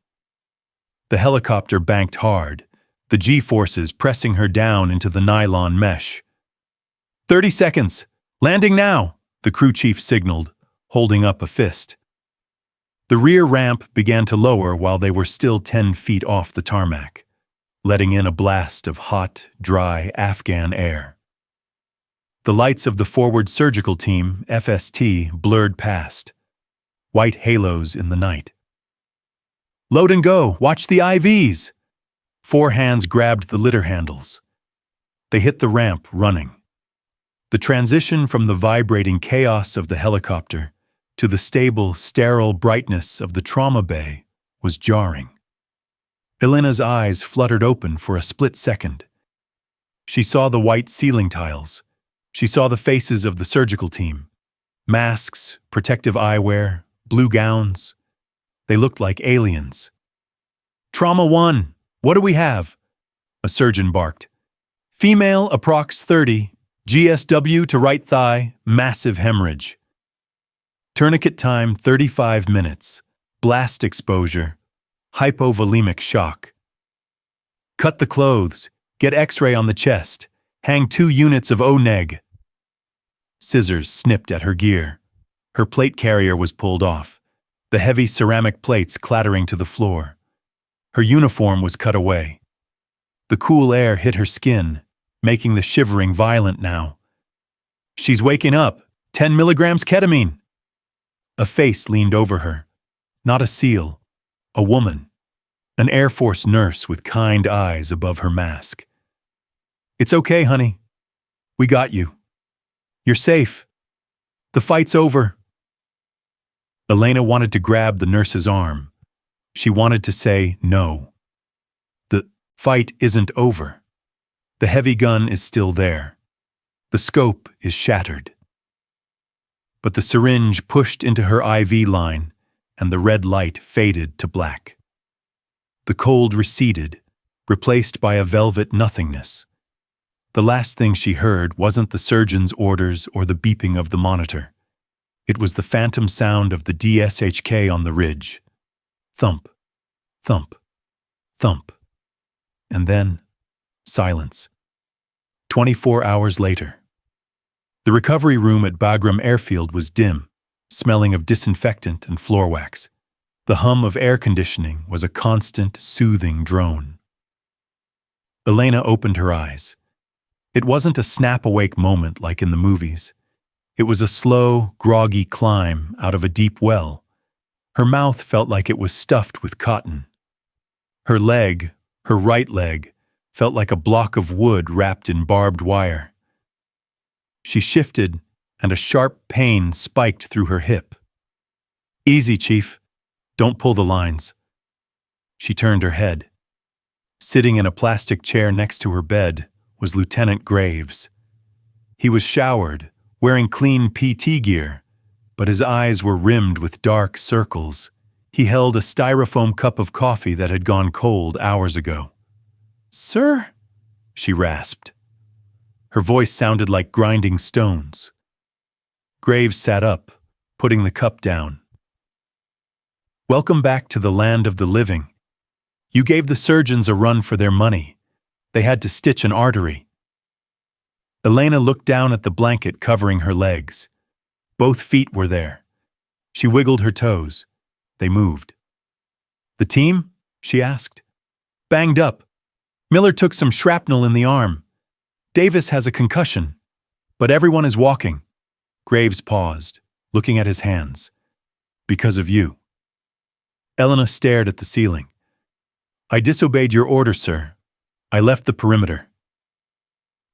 S1: The helicopter banked hard, the G-forces pressing her down into the nylon mesh. 30 seconds! Landing now! The crew chief signaled, holding up a fist. The rear ramp began to lower while they were still 10 feet off the tarmac, letting in a blast of hot, dry Afghan air. The lights of the forward surgical team, FST, blurred past. White halos in the night. "Load and go! Watch the IVs!" 4 hands grabbed the litter handles. They hit the ramp, running. The transition from the vibrating chaos of the helicopter to the stable, sterile brightness of the trauma bay was jarring. Elena's eyes fluttered open for a split second. She saw the white ceiling tiles. She saw the faces of the surgical team. Masks, protective eyewear, blue gowns. They looked like aliens. "Trauma 1, what do we have?" A surgeon barked. "Female, approx 30, GSW to right thigh, massive hemorrhage. Tourniquet time 35 minutes, blast exposure, hypovolemic shock. Cut the clothes, get X-ray on the chest, hang 2 units of O-neg." Scissors snipped at her gear. Her plate carrier was pulled off, the heavy ceramic plates clattering to the floor. Her uniform was cut away. The cool air hit her skin, making the shivering violent now. "She's waking up. 10 milligrams ketamine." A face leaned over her. Not a SEAL, a woman. An Air Force nurse with kind eyes above her mask. It's okay, honey. We got you. You're safe. The fight's over. Elena wanted to grab the nurse's arm. She wanted to say no. The fight isn't over. The heavy gun is still there. The scope is shattered. But the syringe pushed into her IV line, and the red light faded to black. The cold receded, replaced by a velvet nothingness. The last thing she heard wasn't the surgeon's orders or the beeping of the monitor. It was the phantom sound of the DSHK on the ridge. Thump, thump, thump. And then, silence. 24 hours later. The recovery room at Bagram Airfield was dim, smelling of disinfectant and floor wax. The hum of air conditioning was a constant, soothing drone. Elena opened her eyes. It wasn't a snap-awake moment like in the movies. It was a slow, groggy climb out of a deep well. Her mouth felt like it was stuffed with cotton. Her leg, her right leg, felt like a block of wood wrapped in barbed wire. She shifted, and a sharp pain spiked through her hip. "Easy, Chief. Don't pull the lines." She turned her head. Sitting in a plastic chair next to her bed was Lieutenant Graves. He was showered, wearing clean PT gear, but his eyes were rimmed with dark circles. He held a styrofoam cup of coffee that had gone cold hours ago. "Sir?" she rasped. Her voice sounded like grinding stones. Graves sat up, putting the cup down. "Welcome back to the land of the living. You gave the surgeons a run for their money. They had to stitch an artery." Elena looked down at the blanket covering her legs. Both feet were there. She wiggled her toes. They moved. "The team?" she asked. "Banged up. Miller took some shrapnel in the arm. Davis has a concussion. But everyone is walking." Graves paused, looking at his hands. "Because of you." Elena stared at the ceiling. "I disobeyed your order, sir. I left the perimeter."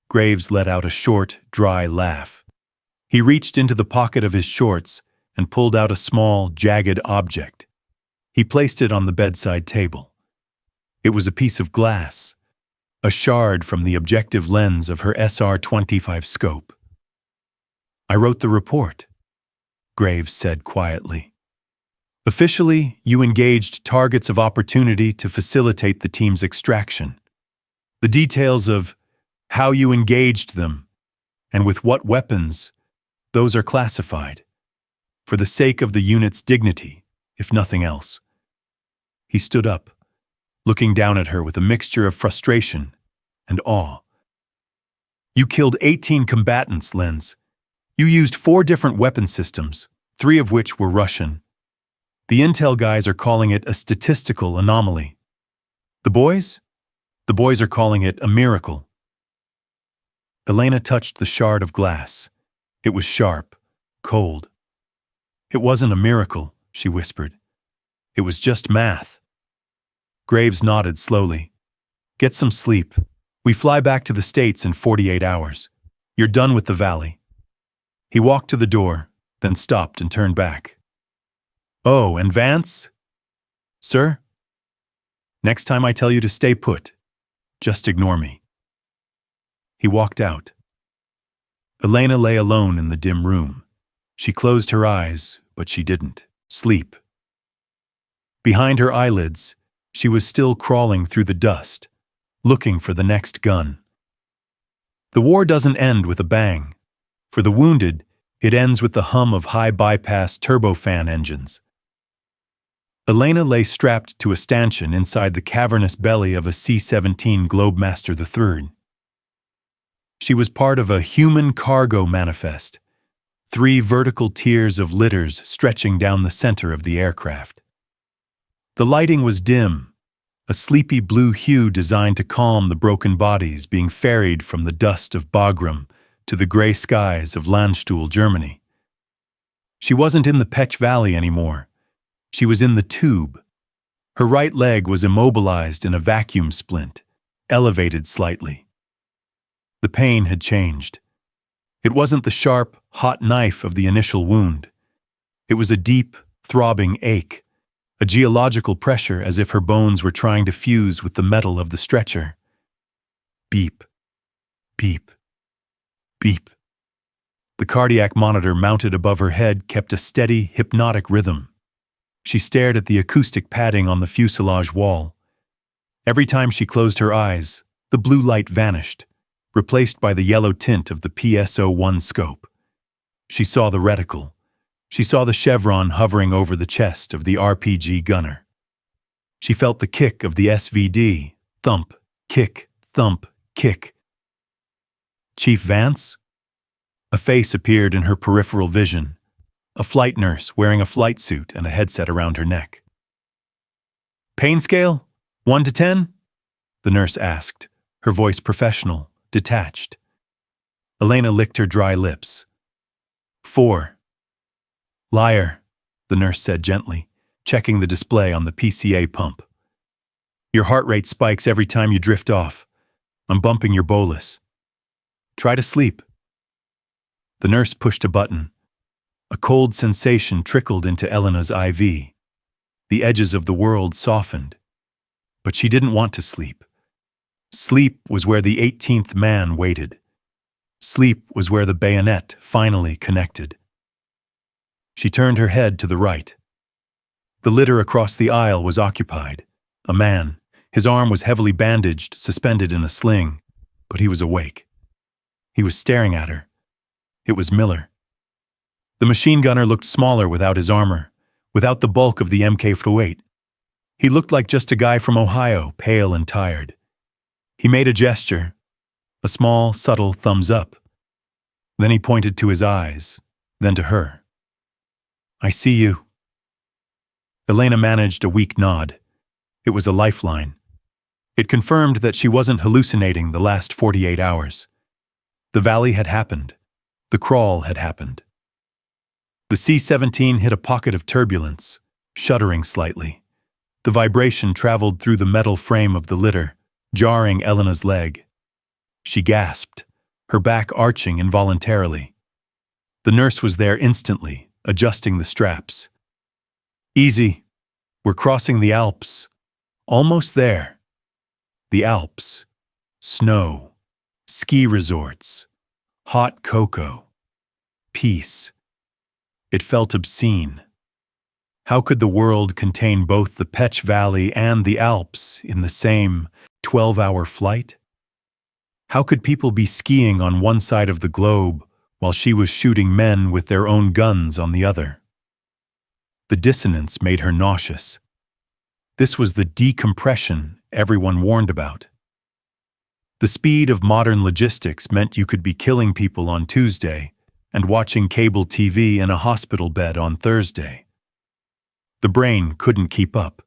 S1: Graves let out a short, dry laugh. He reached into the pocket of his shorts and pulled out a small, jagged object. He placed it on the bedside table. It was a piece of glass, a shard from the objective lens of her SR-25 scope. "I wrote the report," Graves said quietly. "Officially, you engaged targets of opportunity to facilitate the team's extraction. The details of how you engaged them and with what weapons, those are classified, for the sake of the unit's dignity, if nothing else." He stood up, looking down at her with a mixture of frustration and awe. "You killed 18 combatants, Lenz. You used 4 different weapon systems, 3 of which were Russian. The intel guys are calling it a statistical anomaly. The boys? The boys are calling it a miracle." Elena touched the shard of glass. It was sharp, cold. "It wasn't a miracle," she whispered. "It was just math." Graves nodded slowly. "Get some sleep. We fly back to the States in 48 hours. You're done with the valley." He walked to the door, then stopped and turned back. "Oh, and Vance?" "Sir?" "Next time I tell you to stay put, just ignore me." He walked out. Elena lay alone in the dim room. She closed her eyes, but she didn't sleep. Behind her eyelids, she was still crawling through the dust, looking for the next gun. The war doesn't end with a bang. For the wounded, it ends with the hum of high-bypass turbofan engines. Elena lay strapped to a stanchion inside the cavernous belly of a C-17 Globemaster III. She was part of a human cargo manifest, 3 vertical tiers of litters stretching down the center of the aircraft. The lighting was dim, a sleepy blue hue designed to calm the broken bodies being ferried from the dust of Bagram to the gray skies of Landstuhl, Germany. She wasn't in the Pech Valley anymore. She was in the tube. Her right leg was immobilized in a vacuum splint, elevated slightly. The pain had changed. It wasn't the sharp, hot knife of the initial wound. It was a deep, throbbing ache, a geological pressure as if her bones were trying to fuse with the metal of the stretcher. Beep, beep, beep. The cardiac monitor mounted above her head kept a steady, hypnotic rhythm. She stared at the acoustic padding on the fuselage wall. Every time she closed her eyes, the blue light vanished, replaced by the yellow tint of the PSO-1 scope. She saw the reticle. She saw the chevron hovering over the chest of the RPG gunner. She felt the kick of the SVD, thump, kick, thump, kick. Chief Vance? A face appeared in her peripheral vision, a flight nurse wearing a flight suit and a headset around her neck. Pain scale? 1 to 10? The nurse asked, her voice professional, detached. Elena licked her dry lips. 4. Liar, the nurse said gently, checking the display on the PCA pump. Your heart rate spikes every time you drift off. I'm bumping your bolus. Try to sleep. The nurse pushed a button. A cold sensation trickled into Elena's IV. The edges of the world softened. But she didn't want to sleep. Sleep was where the 18th man waited. Sleep was where the bayonet finally connected. She turned her head to the right. The litter across the aisle was occupied. A man. His arm was heavily bandaged, suspended in a sling, but he was awake. He was staring at her. It was Miller. The machine gunner looked smaller without his armor, without the bulk of the MK-48. He looked like just a guy from Ohio, pale and tired. He made a gesture, a small, subtle thumbs up. Then he pointed to his eyes, then to her. I see you. Elena managed a weak nod. It was a lifeline. It confirmed that she wasn't hallucinating the last 48 hours. The valley had happened. The crawl had happened. The C-17 hit a pocket of turbulence, shuddering slightly. The vibration traveled through the metal frame of the litter, jarring Elena's leg. She gasped, her back arching involuntarily. The nurse was there instantly, adjusting the straps. Easy. We're crossing the Alps. Almost there. The Alps. Snow. Ski resorts. Hot cocoa. Peace. It felt obscene. How could the world contain both the Pech Valley and the Alps in the same 12-hour flight? How could people be skiing on one side of the globe while she was shooting men with their own guns on the other? The dissonance made her nauseous. This was the decompression everyone warned about. The speed of modern logistics meant you could be killing people on Tuesday and watching cable TV in a hospital bed on Thursday. The brain couldn't keep up.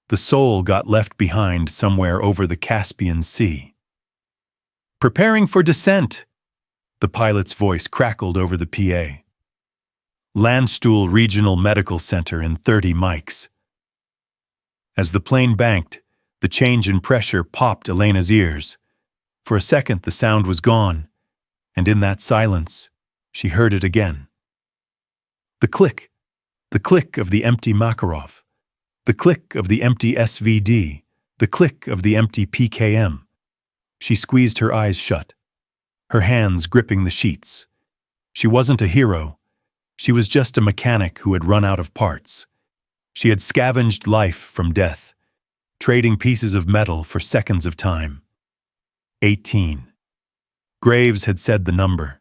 S1: The soul got left behind somewhere over the Caspian Sea. Preparing for descent, the pilot's voice crackled over the PA. Landstuhl Regional Medical Center in 30 mics. As the plane banked, the change in pressure popped Elena's ears. For a second, the sound was gone, and in that silence, she heard it again. The click of the empty Makarov, the click of the empty SVD, the click of the empty PKM. She squeezed her eyes shut, her hands gripping the sheets. She wasn't a hero. She was just a mechanic who had run out of parts. She had scavenged life from death, trading pieces of metal for seconds of time. 18. Graves had said the number.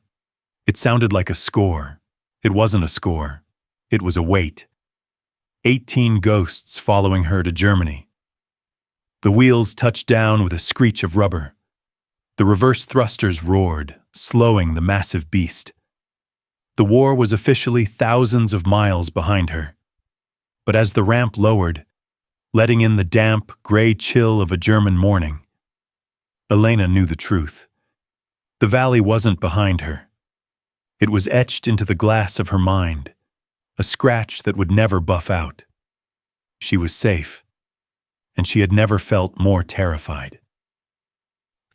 S1: It sounded like a score. It wasn't a score. It was a weight. 18 ghosts following her to Germany. The wheels touched down with a screech of rubber. The reverse thrusters roared, slowing the massive beast. The war was officially thousands of miles behind her. But as the ramp lowered, letting in the damp, gray chill of a German morning, Elena knew the truth. The valley wasn't behind her. It was etched into the glass of her mind, a scratch that would never buff out. She was safe, and she had never felt more terrified.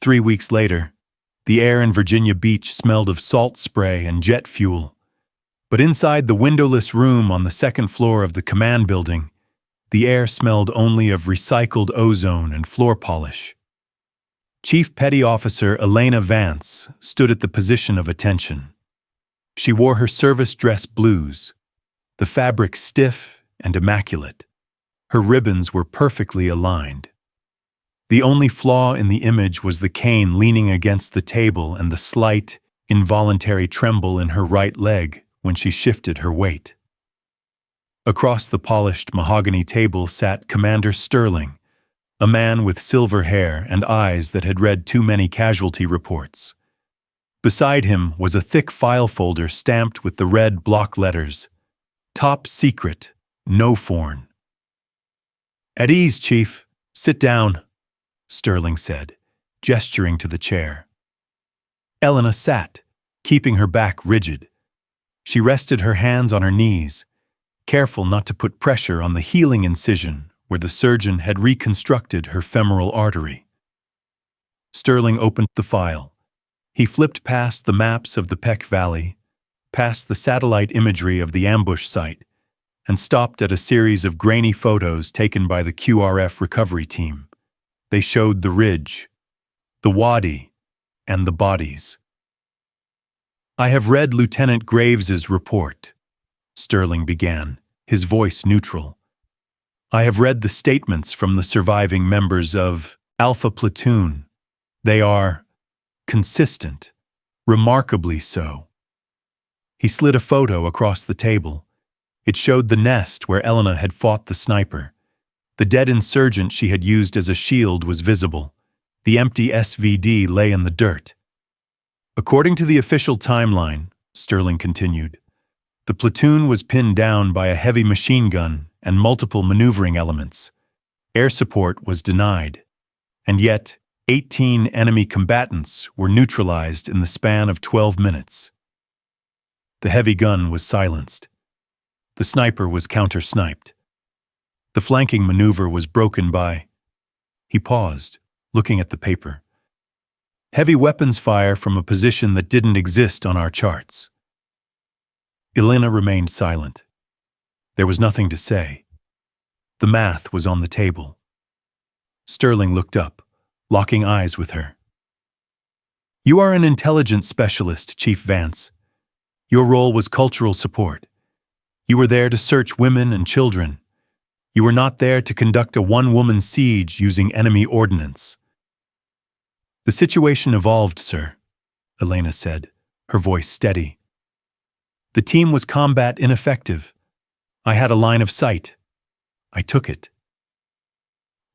S1: 3 weeks later, The air in Virginia Beach smelled of salt spray and jet fuel. But inside the windowless room on the second floor of the command building, the air smelled only of recycled ozone and floor polish. Chief Petty Officer Elena Vance stood at the position of attention. She wore her service dress blues, the fabric stiff and immaculate. Her ribbons were perfectly aligned. The only flaw in the image was the cane leaning against the table and the slight, involuntary tremble in her right leg when she shifted her weight. Across the polished mahogany table sat Commander Sterling, a man with silver hair and eyes that had read too many casualty reports. Beside him was a thick file folder stamped with the red block letters, "Top Secret, No Foreign." "At ease, Chief. Sit down," Sterling said, gesturing to the chair. Elena sat, keeping her back rigid. She rested her hands on her knees, careful not to put pressure on the healing incision where the surgeon had reconstructed her femoral artery. Sterling opened the file. He flipped past the maps of the Peck Valley, past the satellite imagery of the ambush site, and stopped at a series of grainy photos taken by the QRF recovery team. They showed the ridge, the wadi, and the bodies. "I have read Lieutenant Graves's report," Sterling began, his voice neutral. "I have read the statements from the surviving members of Alpha Platoon. They are consistent, remarkably so." He slid a photo across the table. It showed the nest where Elena had fought the sniper. The dead insurgent she had used as a shield was visible. The empty SVD lay in the dirt. "According to the official timeline," Sterling continued, "the platoon was pinned down by a heavy machine gun and multiple maneuvering elements. Air support was denied. And yet, 18 enemy combatants were neutralized in the span of 12 minutes. The heavy gun was silenced. The sniper was counter-sniped. The flanking maneuver was broken by—" He paused, looking at the paper. "Heavy weapons fire from a position that didn't exist on our charts." Elena remained silent. There was nothing to say. The math was on the table. Sterling looked up, locking eyes with her. "You are an intelligence specialist, Chief Vance. Your role was cultural support. You were there to search women and children. You were not there to conduct a one-woman siege using enemy ordnance." "The situation evolved, sir," Elena said, her voice steady. "The team was combat ineffective. I had a line of sight. I took it."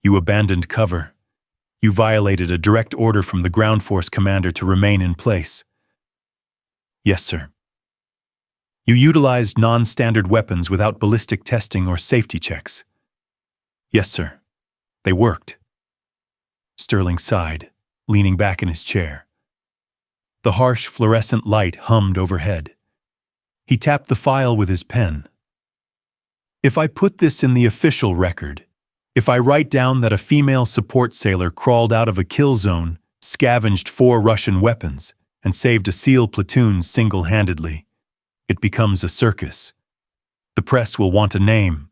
S1: "You abandoned cover. You violated a direct order from the ground force commander to remain in place." "Yes, sir." "You utilized non-standard weapons without ballistic testing or safety checks." "Yes, sir. They worked." Sterling sighed, leaning back in his chair. The harsh fluorescent light hummed overhead. He tapped the file with his pen. "If I put this in the official record, if I write down that a female support sailor crawled out of a kill zone, scavenged 4 Russian weapons, and saved a SEAL platoon single-handedly, it becomes a circus. The press will want a name.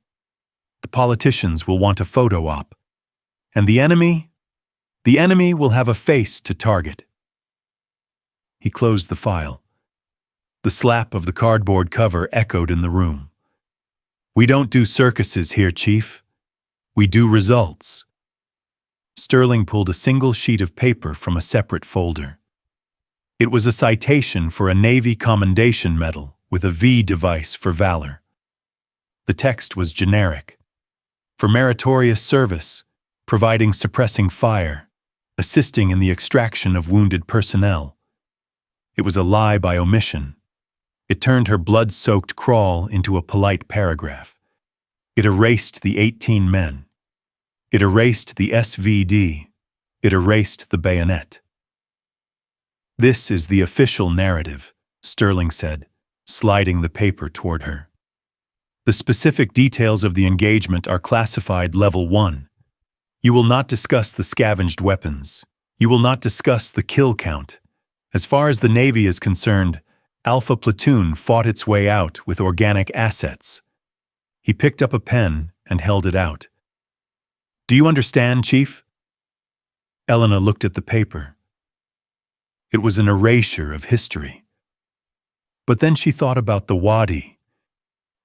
S1: The politicians will want a photo op. And the enemy will have a face to target." He closed the file. The slap of the cardboard cover echoed in the room. "We don't do circuses here, Chief. We do results." Sterling pulled a single sheet of paper from a separate folder. It was a citation for a Navy Commendation Medal with a V device for valor. The text was generic. "For meritorious service, providing suppressing fire, assisting in the extraction of wounded personnel." It was a lie by omission. It turned her blood-soaked crawl into a polite paragraph. It erased the 18 men. It erased the SVD. It erased the bayonet. "This is the official narrative," Sterling said, sliding the paper toward her. "The specific details of the engagement are classified Level 1. You will not discuss the scavenged weapons. You will not discuss the kill count. As far as the Navy is concerned, Alpha Platoon fought its way out with organic assets. He picked up a pen and held it out. Do you understand, Chief? Elena looked at the paper. It was an erasure of history. But then she thought about the Wadi.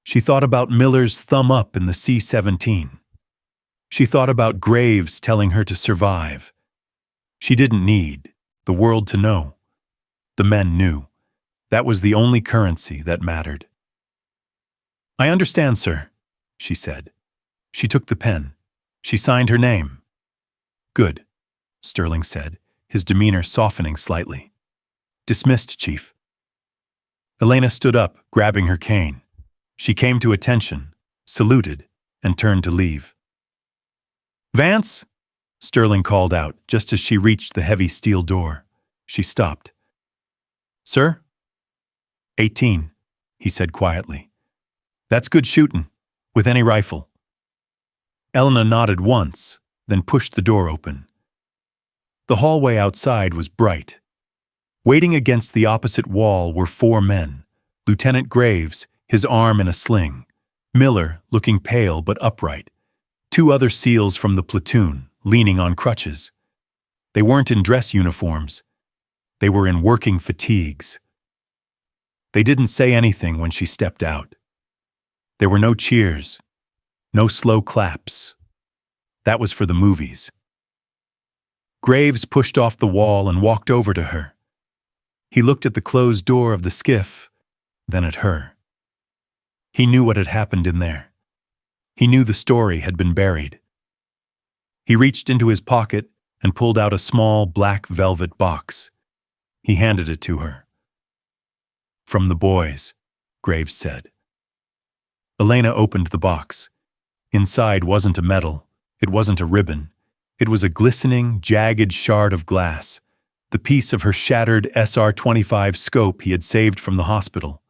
S1: She thought about Miller's thumb up in the C-17. She thought about Graves telling her to survive. She didn't need the world to know. The men knew. That was the only currency that mattered. I understand, sir, she said. She took the pen. She signed her name. Good, Sterling said, his demeanor softening slightly. Dismissed, Chief. Elena stood up, grabbing her cane. She came to attention, saluted, and turned to leave. Vance? Sterling called out just as she reached the heavy steel door. She stopped. Sir? 18, he said quietly. That's good shootin', with any rifle. Elena nodded once, then pushed the door open. The hallway outside was bright. Waiting against the opposite wall were 4 men. Lieutenant Graves, his arm in a sling. Miller, looking pale but upright. 2 other SEALs from the platoon, leaning on crutches. They weren't in dress uniforms. They were in working fatigues. They didn't say anything when she stepped out. There were no cheers, no slow claps. That was for the movies. Graves pushed off the wall and walked over to her. He looked at the closed door of the skiff, then at her. He knew what had happened in there. He knew the story had been buried. He reached into his pocket and pulled out a small black velvet box. He handed it to her. From the boys, Graves said. Elena opened the box. Inside wasn't a medal. It wasn't a ribbon. It was a glistening, jagged shard of glass, the piece of her shattered SR-25 scope he had saved from the hospital.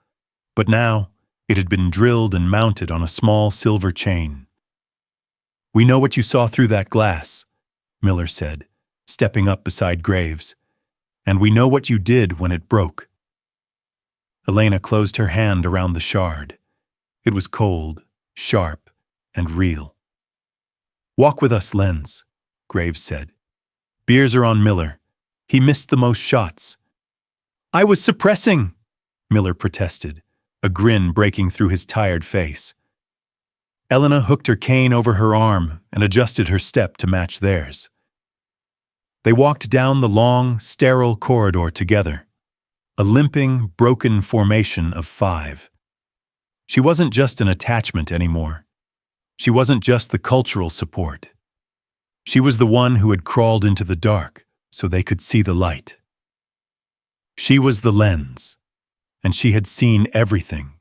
S1: But now, it had been drilled and mounted on a small silver chain. We know what you saw through that glass, Miller said, stepping up beside Graves. And we know what you did when it broke. Elena closed her hand around the shard. It was cold, sharp, and real. Walk with us, Lenz, Graves said. Beers are on Miller. He missed the most shots. I was suppressing, Miller protested, a grin breaking through his tired face. Elena hooked her cane over her arm and adjusted her step to match theirs. They walked down the long, sterile corridor together, a limping, broken formation of 5. She wasn't just an attachment anymore. She wasn't just the cultural support. She was the one who had crawled into the dark so they could see the light. She was the lens, and she had seen everything